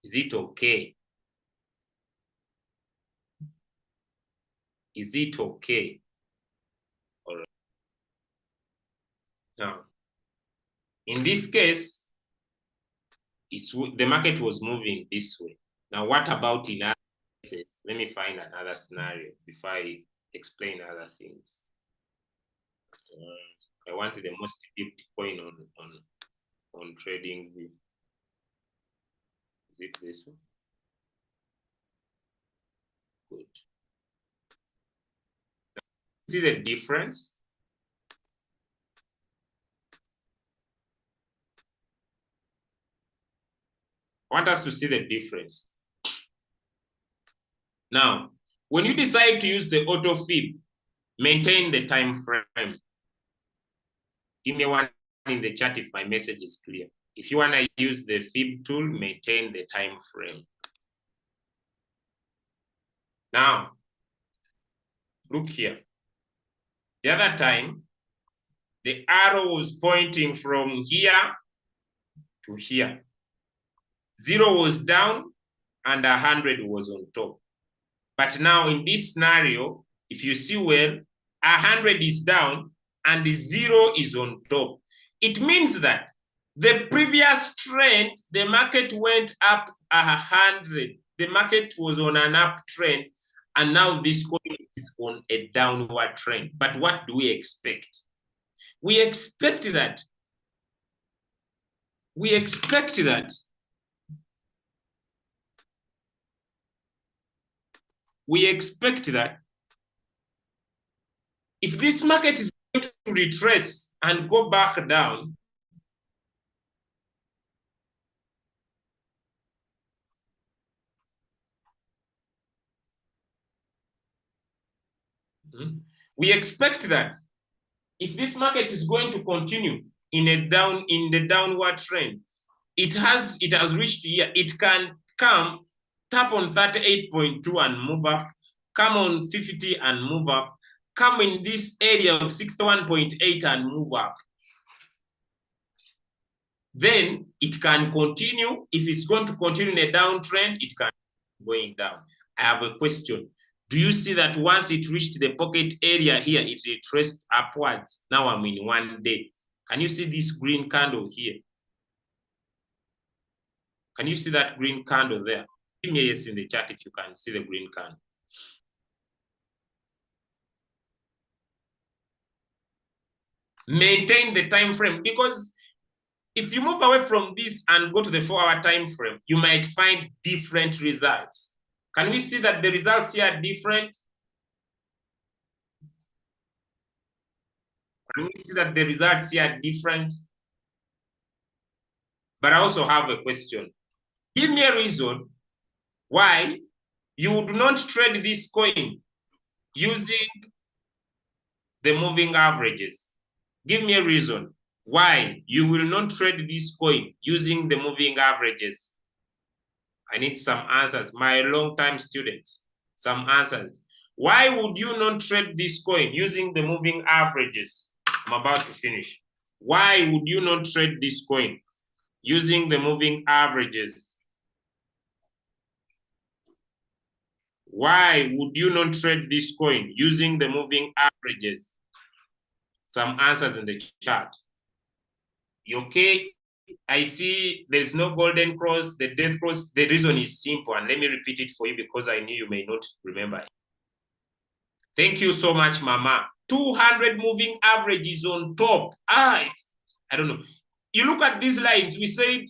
Is it okay? Is it okay? All right. Now, in this case, the market was moving this way. Now, what about in other cases? Let me find another scenario before I explain other things. I want the most dipped coin on TradingView. Is it this one? Good. See the difference? I want us to see the difference. Now, when you decide to use the auto fib, maintain the time frame. Give me one in the chat if my message is clear. If you want to use the fib tool, maintain the time frame. Now, look here. The other time, the arrow was pointing from here to here. 0 was down and 100 was on top. But now in this scenario, if you see well, 100 is down and 0 is on top. It means that the previous trend, the market went up 100. The market was on an uptrend, and now this coin is on a downward trend. But what do we expect? We expect that we expect that if this market is going to retrace and go back down, we expect that if this market is going to continue in the downward trend, it has reached here, it can come, tap on 38.2 and move up, come on 50 and move up, come in this area of 61.8 and move up. Then it can continue. If it's going to continue in a downtrend, it can going down. I have a question. Do you see that once it reached the pocket area here, it retraced upwards? Now I'm in 1 day. Can you see this green candle here? Can you see that green candle there? Give me a yes in the chat if you can see the green candle. Maintain the time frame, because if you move away from this and go to the 4-hour time frame, you might find different results. Can we see that the results here are different? Can we see that the results here are different? But I also have a question. Give me a reason why you would not trade this coin using the moving averages. Give me a reason why you will not trade this coin using the moving averages. I need some answers, my long-time students, some answers. Why would you not trade this coin using the moving averages? I'm about to finish. Why would you not trade this coin using the moving averages? Why would you not trade this coin using the moving averages? Some answers in the chat. You okay? I see there's no golden cross, the death cross. The reason is simple, and let me repeat it for you because I knew you may not remember it. Thank you so much, Mama. 200 moving average is on top. I don't know. You look at these lines, we said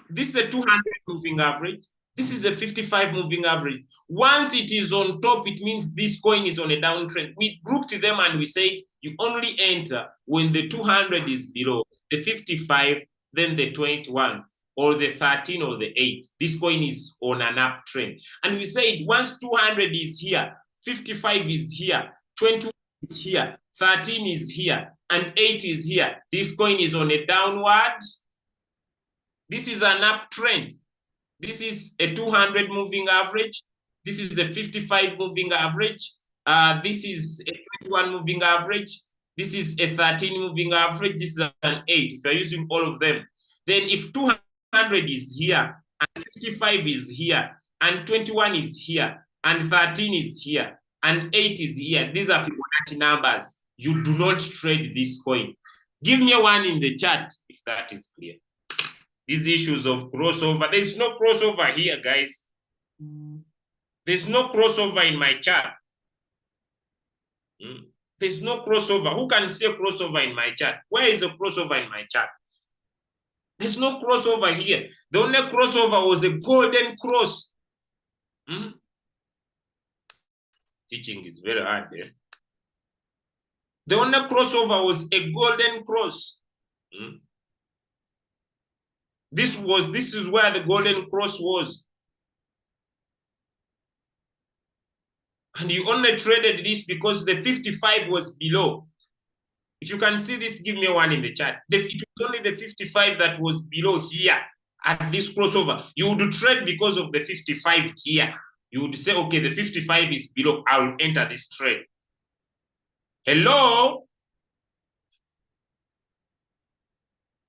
this is a 200 moving average. This is a 55 moving average. Once it is on top, it means this coin is on a downtrend. We grouped them and we said you only enter when the 200 is below, the 55, then the 21, or the 13 or the 8. This coin is on an uptrend. And we said once 200 is here, 55 is here, 21 is here, 13 is here, and 8 is here, this coin is on a downward. This is an uptrend. This is a 200 moving average. This is a 55 moving average. This is a 21 moving average. This is a 13 moving average. This is an 8. If you're using all of them, then if 200 is here, and 55 is here, and 21 is here, and 13 is here, and 8 is here, these are Fibonacci numbers. You do not trade this coin. Give me a 1 in the chat if that is clear. These issues of crossover, there's no crossover here, guys. There's no crossover in my chart. There's no crossover. Who can see a crossover in my chart? Where is the crossover in my chart? There's no crossover here. The only crossover was a golden cross. Teaching is very hard there. The only crossover was a golden cross. This is where the golden cross was. And you only traded this because the 55 was below. If you can see this, give me a 1 in the chat. It was only the 55 that was below here at this crossover. You would trade because of the 55 here. You would say, okay, the 55 is below. I will enter this trade. Hello?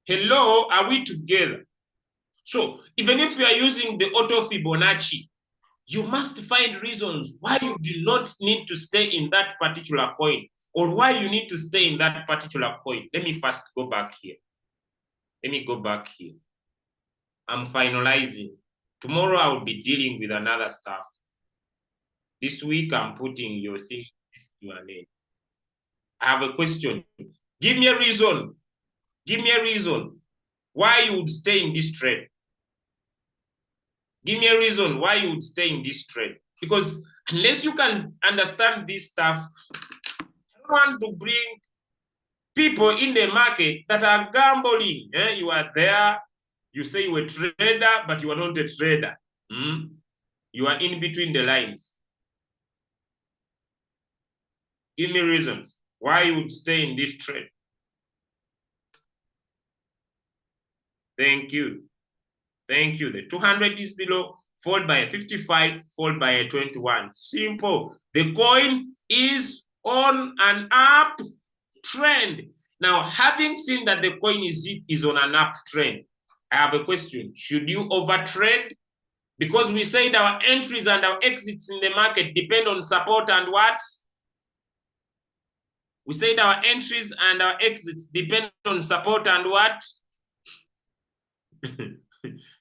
Hello, are we together? So even if you are using the auto Fibonacci, you must find reasons why you do not need to stay in that particular coin, or why you need to stay in that particular coin. Let me first go back here. Let me go back here. I'm finalizing. Tomorrow I will be dealing with another stuff. This week I'm putting your thing to an end. I have a question. Give me a reason. Give me a reason why you would stay in this trade. Give me a reason why you would stay in this trade. Because unless you can understand this stuff, I don't want to bring people in the market that are gambling. You are there, you say you're a trader, but you are not a trader. You are in between the lines. Give me reasons why you would stay in this trade. Thank you. Thank you. The 200 is below, followed by a 55, followed by a 21. Simple. The coin is on an uptrend. Now, having seen that the coin is on an uptrend, I have a question. Should you overtrade? Because we said our entries and our exits in the market depend on support and what? We said our entries and our exits depend on support and what? Can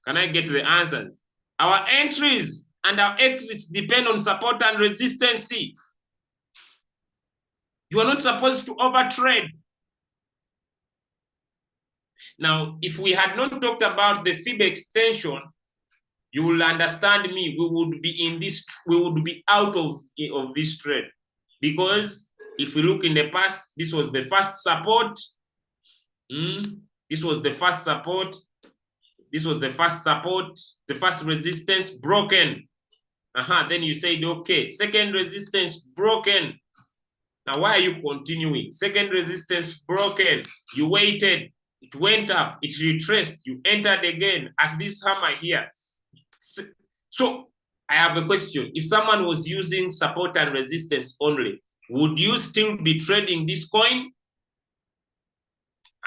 I get the answers? Our entries and our exits depend on support and resistance. You are not supposed to overtrade. Now, if we had not talked about the fib extension, you will understand me. We would be in this. We would be out of this trade, because if we look in the past, this was the first support. This was the first support. This was the first support. The first resistance broken. Then you said, okay, second resistance broken. Now, why are you continuing? Second resistance broken. You waited. It went up. It retraced. You entered again at this hammer here. So I have a question. If someone was using support and resistance only, would you still be trading this coin?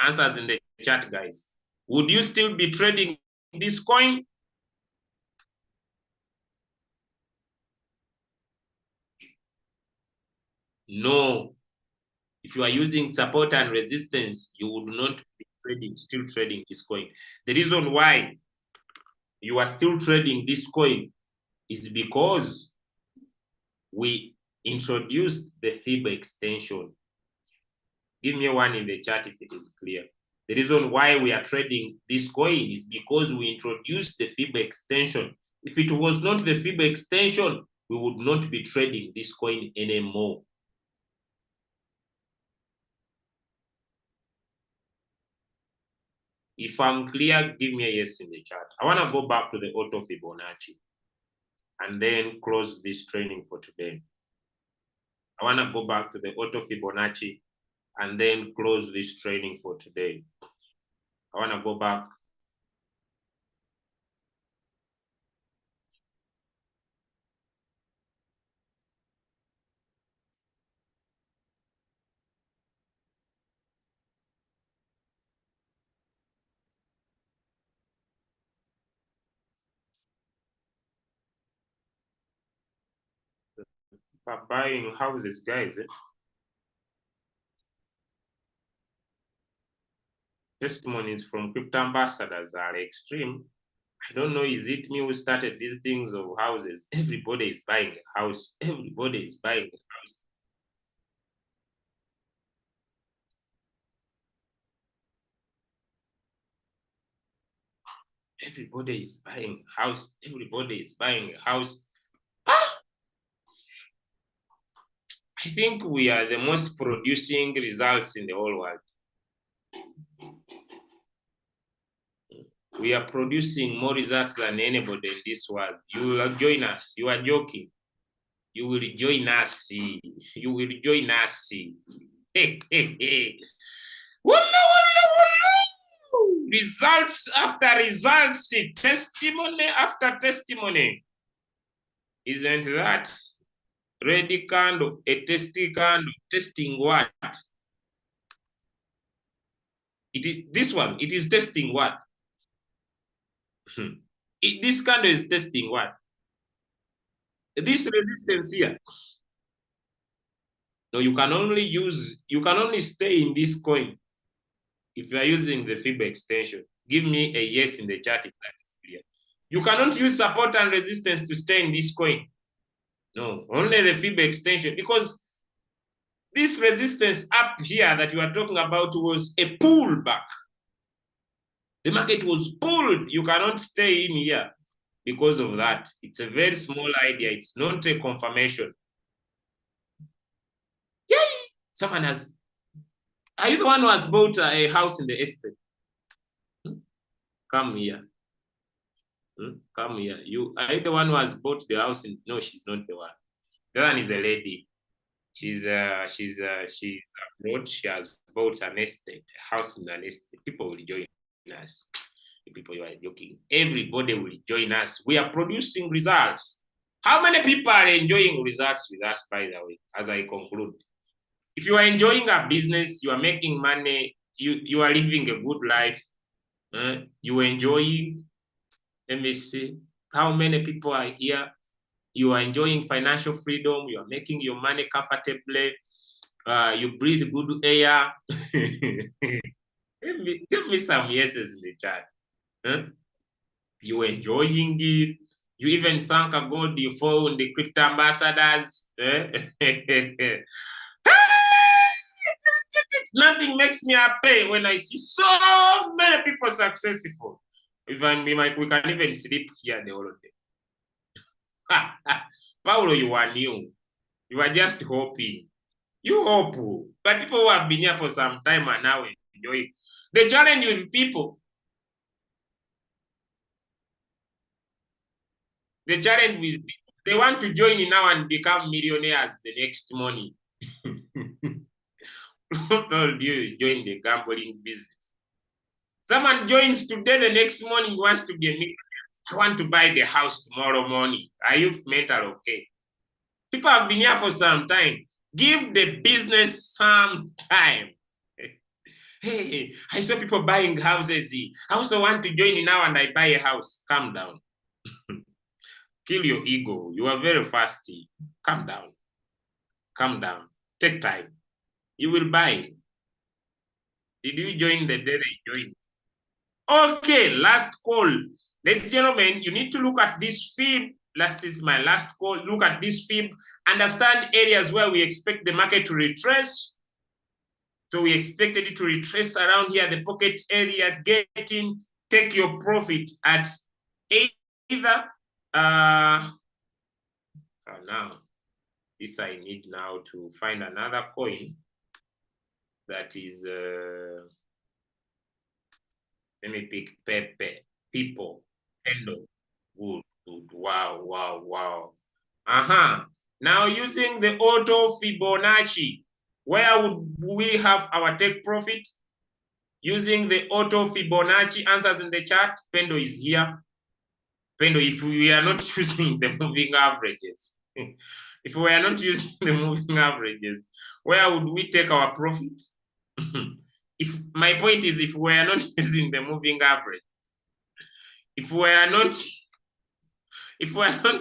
Answers in the chat, guys. Would you still be trading this coin? No. If you are using support and resistance, you would not be still trading this coin. The reason why you are still trading this coin is because we introduced the fib extension. Give me one in the chat if it is clear. The reason why we are trading this coin is because we introduced the fib extension. If it was not the fib extension, we would not be trading this coin anymore. If I'm clear, give me a yes in the chat. I want to go back to the auto Fibonacci and then close this training for today. I want to go back to the auto Fibonacci and then close this training for today. I want to go back. Buying houses, guys. Testimonies from crypto ambassadors are extreme. I don't know, is it me who started these things of houses? Everybody is buying a house. Everybody is buying a house. Everybody is buying a house. Everybody is buying a house. I think we are the most producing results in the whole world. We are producing more results than anybody in this world. You will join us. You are joking. You will join us. You will join us. Results after results, testimony after testimony. Isn't that ready candle, a testing candle, testing what? It is this one, it is testing what? This candle is testing what? This resistance here. No, you can only stay in this coin if you are using the fib extension. Give me a yes in the chat if that is clear. You cannot use support and resistance to stay in this coin. No, only the fib extension, because this resistance up here that you are talking about was a pullback. The market was pulled. You cannot stay in here. because of that. It's a very small idea. It's not a confirmation. Yay! Someone has. Are you the one who has bought a house in the estate? Come here. Come here. Are you the one who has bought the house in? No, she's not the one. The one is a lady. She's abroad. She has bought an estate, a house in an estate. People will join us. People, you are joking. Everybody will join us. We are producing results. How many people are enjoying results with us, by the way, as I conclude? If you are enjoying a business, you are making money, you are living a good life, you are enjoying, let me see, how many people are here? You are enjoying financial freedom, you are making your money comfortably, you breathe good air. give me some yeses in the chat. You are enjoying it. You even thank God you found the crypto ambassadors. Nothing makes me happy when I see so many people successful. Even we can even sleep here the whole day. Paulo, you are new. You are just hoping. You hope. But people who have been here for some time are now enjoying. The challenge with people. The challenge with people. They want to join in now and become millionaires the next morning. Who told you join the gambling business? Someone joins today, the next morning wants to be a millionaire. I want to buy the house tomorrow morning. Are you mental okay? People have been here for some time. Give the business some time. Hey, I saw people buying houses. I also want to join in now and I buy a house. Calm down. Kill your ego. You are very fast. Calm down. Calm down. Take time. You will buy. Did you join the day they joined? Okay, last call. Ladies and gentlemen, you need to look at this fib. Last is my last call. Look at this fib. Understand areas where we expect the market to retrace. So we expected it to retrace around here, the pocket area, get in, take your profit at either. Now, this I need now to find another coin that is, let me pick Pepe, people, Endo, good, good, wow. Now using the auto Fibonacci, where would we have our take profit? Using the auto Fibonacci, answers in the chat. Pendo is here. Pendo, if we are not using the moving averages, if we are not using the moving averages, where would we take our profit? If my point is, if we are not using the moving average, if we are not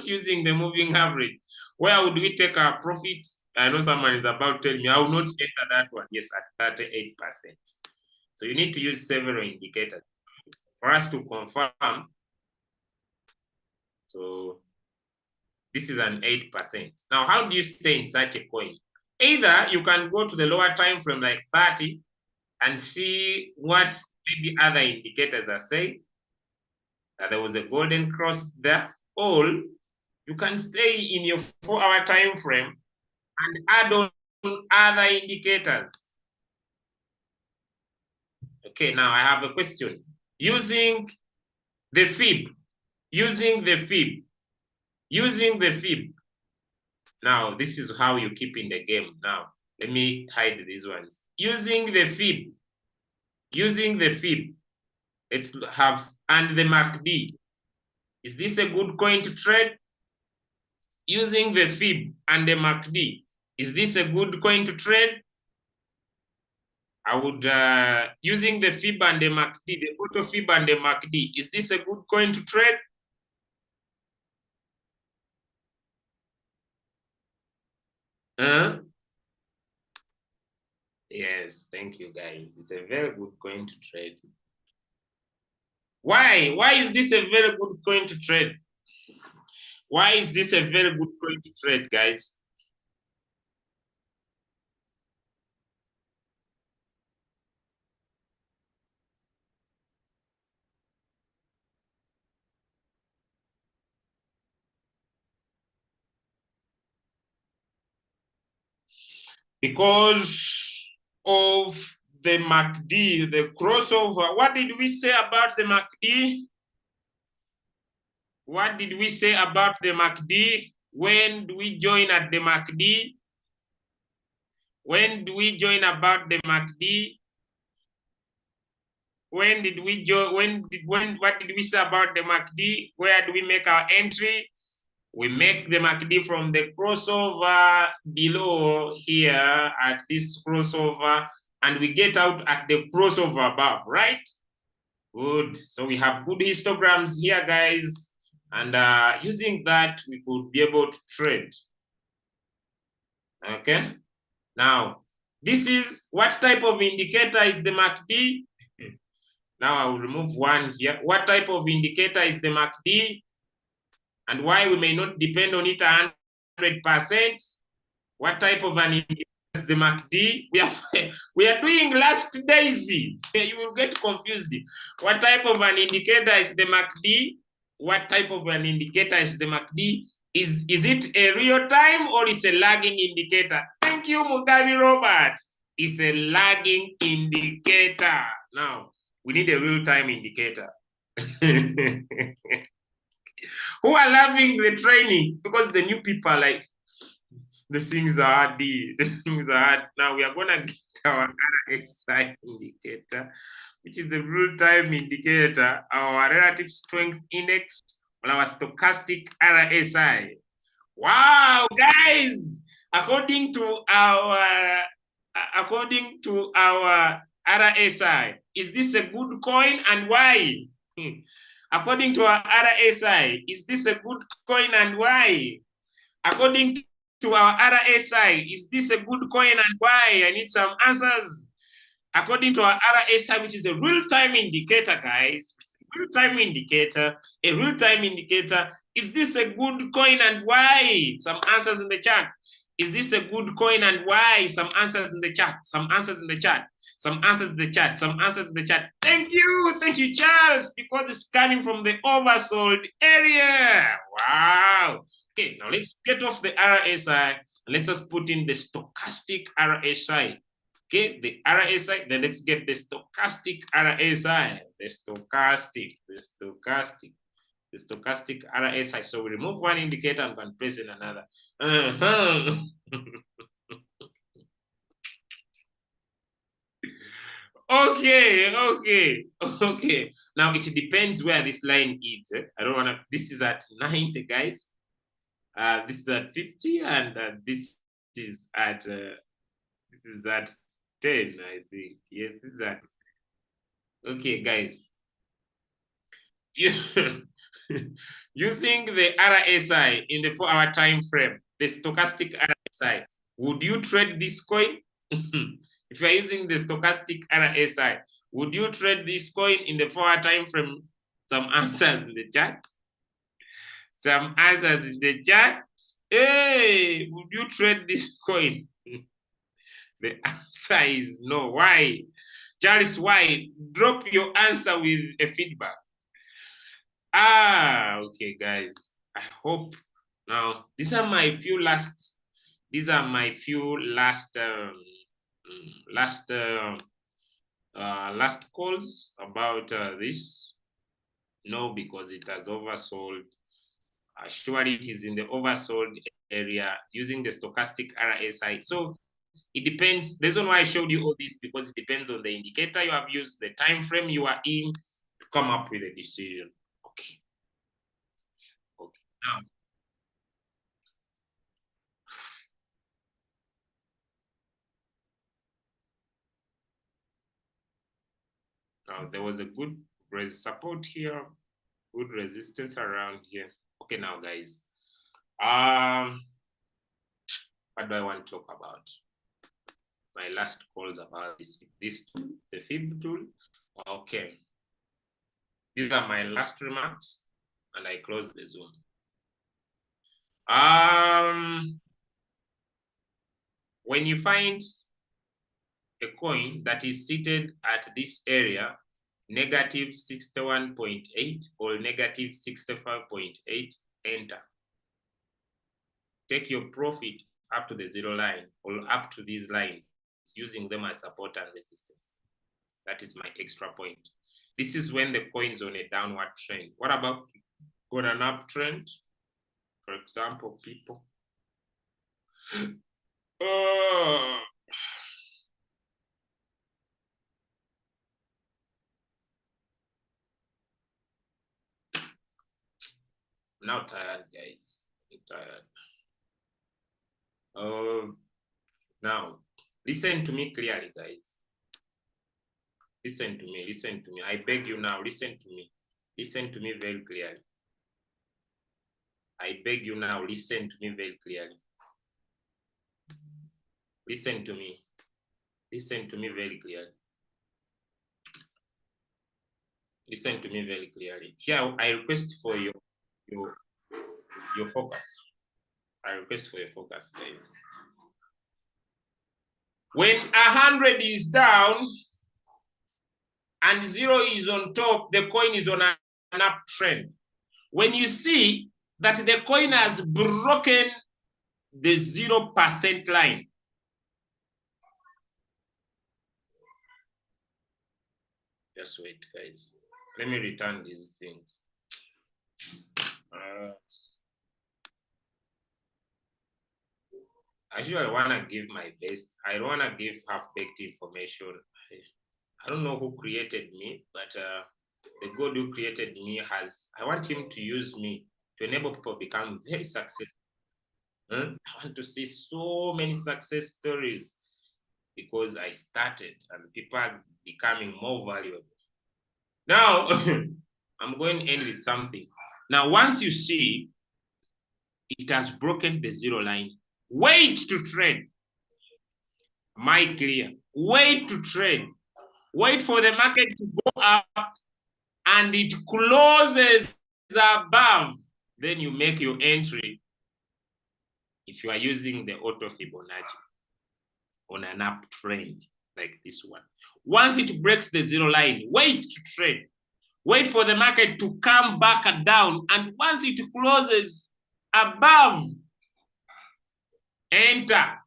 using the moving average, where would we take our profit? I know someone is about to tell me I will not enter that one. Yes, at 38%. So you need to use several indicators for us to confirm. So this is an 8%. Now, how do you stay in such a coin? Either you can go to the lower time frame like 30 and see what maybe other indicators are saying, that there was a golden cross there, or you can stay in your 4-hour time frame and add on other indicators. Okay, now I have a question. Using the fib. Now, this is how you keep in the game. Now, let me hide these ones. Using the fib. Let's have, and the MACD. Is this a good coin to trade? Using the fib and the MACD. Is this a good coin to trade? I would, using the fib and the MACD, the auto fib and the MACD, is this a good coin to trade? Yes, thank you guys. It's a very good coin to trade. Why? Why is this a very good coin to trade? Why is this a very good coin to trade, guys? because of the MACD, the crossover. What did we say about the MACD? What did we say about the MACD? When do we join at the MACD? When do we join about the MACD? When did we join? What did we say about the MACD? Where do we make our entry? We make the MACD from the crossover below here at this crossover, and we get out at the crossover above, right? Good. So we have good histograms here, guys. And using that, we could be able to trade. Okay. Now, this is what type of indicator is the MACD? Now I will remove one here. What type of indicator is the MACD? And why we may not depend on it 100%? What type of an indicator is the MACD? We are doing last days. You will get confused. What type of an indicator is the MACD? What type of an indicator is the MACD? Is it a real time or is a lagging indicator? Thank you, Mugabe Robert. It's a lagging indicator. Now, we need a real time indicator. Who are loving the training? Because the new people are like, the things are hard. The things are hard. Now we are gonna get our RSI indicator, which is the real-time indicator, our relative strength index, on our stochastic RSI. Wow, guys! According to our RSI, is this a good coin and why? According to our RSI, is this a good coin and why? According to our RSI, is this a good coin and why? I need some answers. According to our RSI, which is a real-time indicator, guys, real-time indicator, a real-time indicator, is this a good coin and why? Some answers in the chat. Is this a good coin and why? Some answers in the chat. Some answers in the chat. Some answers in the chat. Some answers in the chat. Thank you, Charles, because it's coming from the oversold area. Wow. Okay, now let's get off the RSI and let's just put in the stochastic RSI. Okay, the RSI, then let's get the stochastic RSI. The stochastic RSI. So we remove one indicator and can place in another. Okay. Now it depends where this line is. I don't want to. This is at 90, guys. This is at 50, and this is at 10. I think. Yes, this is at. Okay, guys. Using the RSI in the 4-hour time frame, the stochastic RSI, would you trade this coin? If you are using the stochastic RSI, would you trade this coin in the 4-hour time frame? Some answers in the chat. Some answers in the chat. Hey, would you trade this coin? The answer is no. Why? Charles, why? Drop your answer with a feedback. Okay, guys. I hope now these are my few last last calls about this. No, because it has oversold. Surely it is in the oversold area using the stochastic RSI. So it depends. The reason why I showed you all this, because it depends on the indicator you have used, the time frame you are in, to come up with a decision. Okay. Now there was a good support here, good resistance around here. Okay, now guys, what do I want to talk about? My last calls about this tool, the Fib tool. Okay, these are my last remarks, and I close the Zoom. When you find a coin that is seated at this area, negative 61.8 or negative 65.8, enter. Take your profit up to the zero line or up to these lines, using them as support and resistance. That is my extra point. This is when the coin is on a downward trend. What about on an uptrend? For example, people. I'm now tired, guys. I'm tired. Now, listen to me clearly, guys. Listen to me, listen to me. I beg you now, listen to me. Listen to me very clearly. I beg you now, listen to me very clearly. Listen to me. Listen to me very clearly. Listen to me very clearly. Here, I request for your focus. I request for your focus, guys. When 100 is down and 0 is on top, the coin is on an uptrend. When you see that the coin has broken the 0% line, just wait, guys. Let me return these things. I usually want to give my best. I don't want to give half-baked information. I don't know who created me, but the God who created me I want him to use me to enable people to become very successful. I want to see so many success stories because I started and people are becoming more valuable. Now, I'm going to end with something. Now, once you see it has broken the 0 line, wait to trade. My clear. Wait to trade. Wait for the market to go up and it closes above. Then you make your entry if you are using the auto Fibonacci on an uptrend like this one. Once it breaks the 0 line, wait to trade. Wait for the market to come back and down. And once it closes above, enter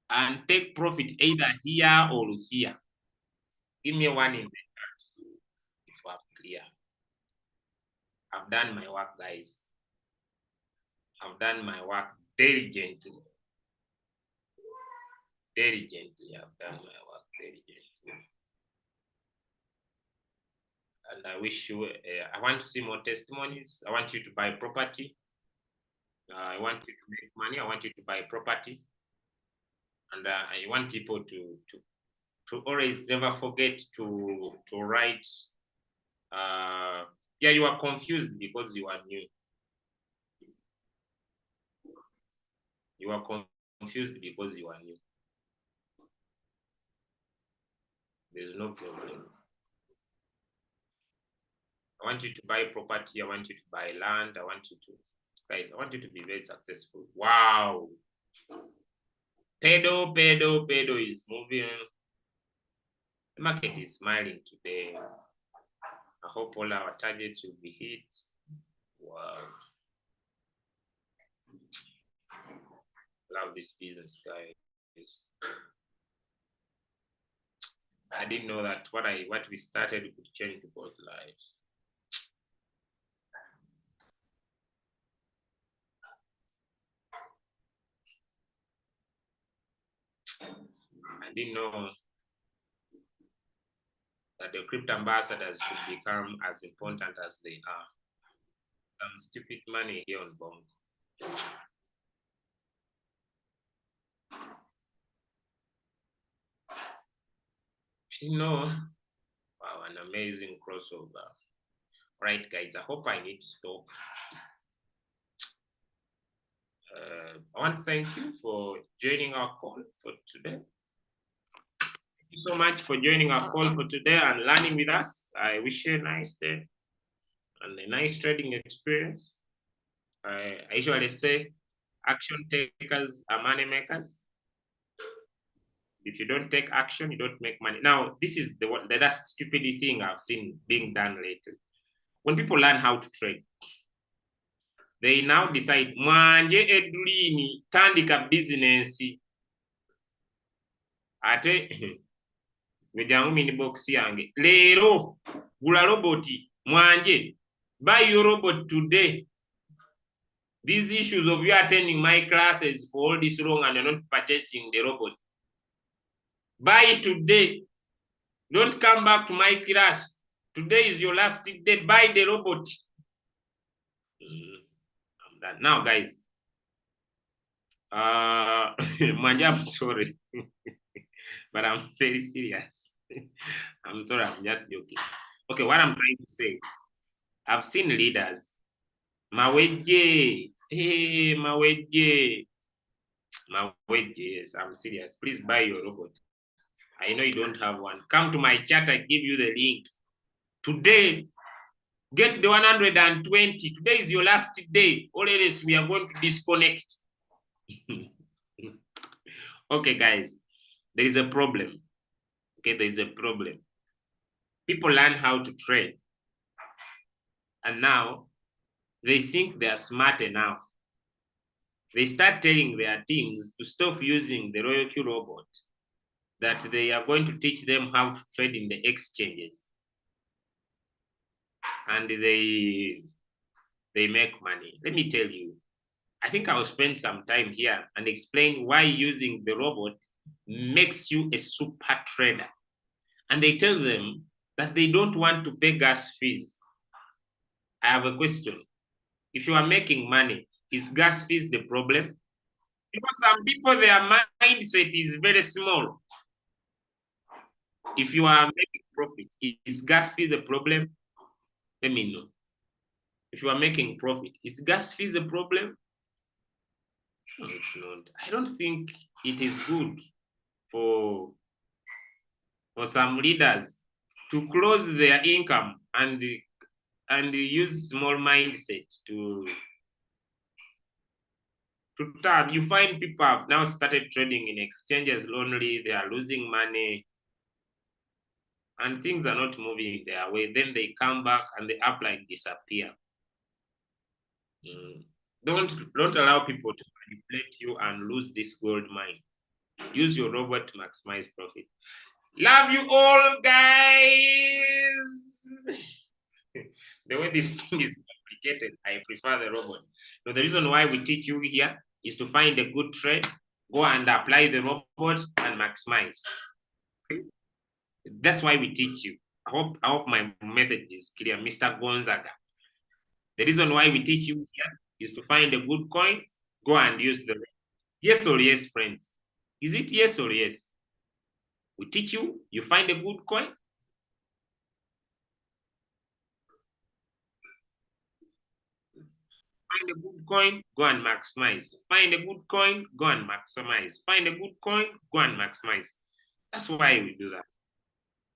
and take profit either here or here. Give me one in the chat if I'm clear. I've done my work, guys. I've done my work diligently. Diligently, I've done my work diligently. And I wish you, I want to see more testimonies. I want you to buy property. I want you to make money. I want you to buy property. And I want people to always never forget to write. Yeah, you are confused because you are new. You are confused because you are new. There's no problem. I want you to buy property. I want you to buy land. I want you to, guys, I want you to be very successful. Wow. Pedo is moving. The market is smiling today. I hope all our targets will be hit. Wow. Love this business, guys. I didn't know that what we started could change people's lives. I didn't know that the crypto ambassadors could become as important as they are. Some stupid money here on Bongo. I didn't know. Wow, an amazing crossover. All right, guys, I hope I need to stop. I want to thank you for joining our call for today. Thank you so much for joining our call for today and learning with us. I wish you a nice day and a nice trading experience. I usually say action takers are money makers. If you don't take action, you don't make money. Now, this is the last stupid thing I've seen being done lately. When people learn how to trade, They now decide, Mwanje Edulini, tandika business. Ate, wejangu mini box yange. Lero, gula roboti, Mwanje, buy your robot today. These issues of you attending my classes for all this long and you're not purchasing the robot. Buy it today. Don't come back to my class. Today is your last day. Buy the robot. I'm done. Now, guys. Mwanja, I'm sorry. But I'm very serious. I'm sorry, I'm just joking. Okay, what I'm trying to say, I've seen leaders. Maweje. Hey, Maweje. Maweje, yes, I'm serious. Please buy your robot. I know you don't have one. Come to my chat, I give you the link. Today, get the 120. Today is your last day. Or else we are going to disconnect. Okay, guys, there is a problem. Okay, there is a problem. People learn how to trade. And now, they think they are smart enough. They start telling their teams to stop using the Royal Q robot, that they are going to teach them how to trade in the exchanges. And they make money. Let me tell you, I think I'll spend some time here and explain why using the robot makes you a super trader. And they tell them that they don't want to pay gas fees. I have a question. If you are making money, is gas fees the problem? Because some people, their mindset is very small. If you are making profit, is gas fees a problem? Let me know. If you are making profit, is gas fees a problem? No, it's not. I don't think it is good for some leaders to close their income and use small mindset to turn. You find people have now started trading in exchanges only, they are losing money, and things are not moving their way. Then they come back and the upline disappear. Don't allow people to manipulate you and lose this gold mine. Use your robot to maximize profit. Love you all, guys. The way this thing is complicated, I prefer the robot. So the reason why we teach you here is to find a good trade, go and apply the robot and maximize. Okay? That's why we teach you. I hope my method is clear, Mr. Gonzaga. The reason why we teach you here is to find a good coin, go and use the robot. Yes or yes, friends? Is it yes or yes? We teach you, you find a good coin. Find a good coin, go and maximize. Find a good coin, go and maximize. Find a good coin, go and maximize. That's why we do that.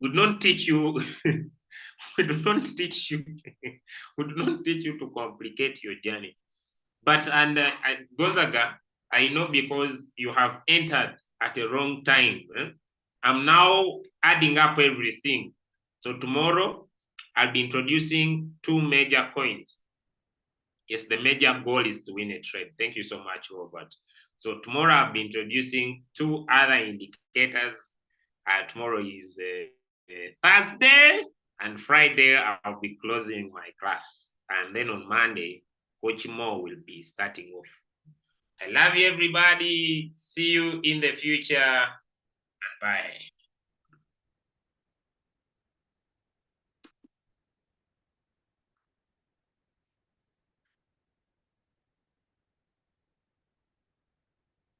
We don't teach you, we do not teach you, we do not teach you to complicate your journey. But Gonzaga, I know because you have entered at a wrong time. I'm now adding up everything. So tomorrow, I'll be introducing 2 major coins. Yes, the major goal is to win a trade. Thank you so much, Robert. So tomorrow, I'll be introducing 2 other indicators. Tomorrow is Thursday, and Friday, I'll be closing my class. And then on Monday, Coach Mo will be starting off. I love you, everybody. See you in the future. Bye.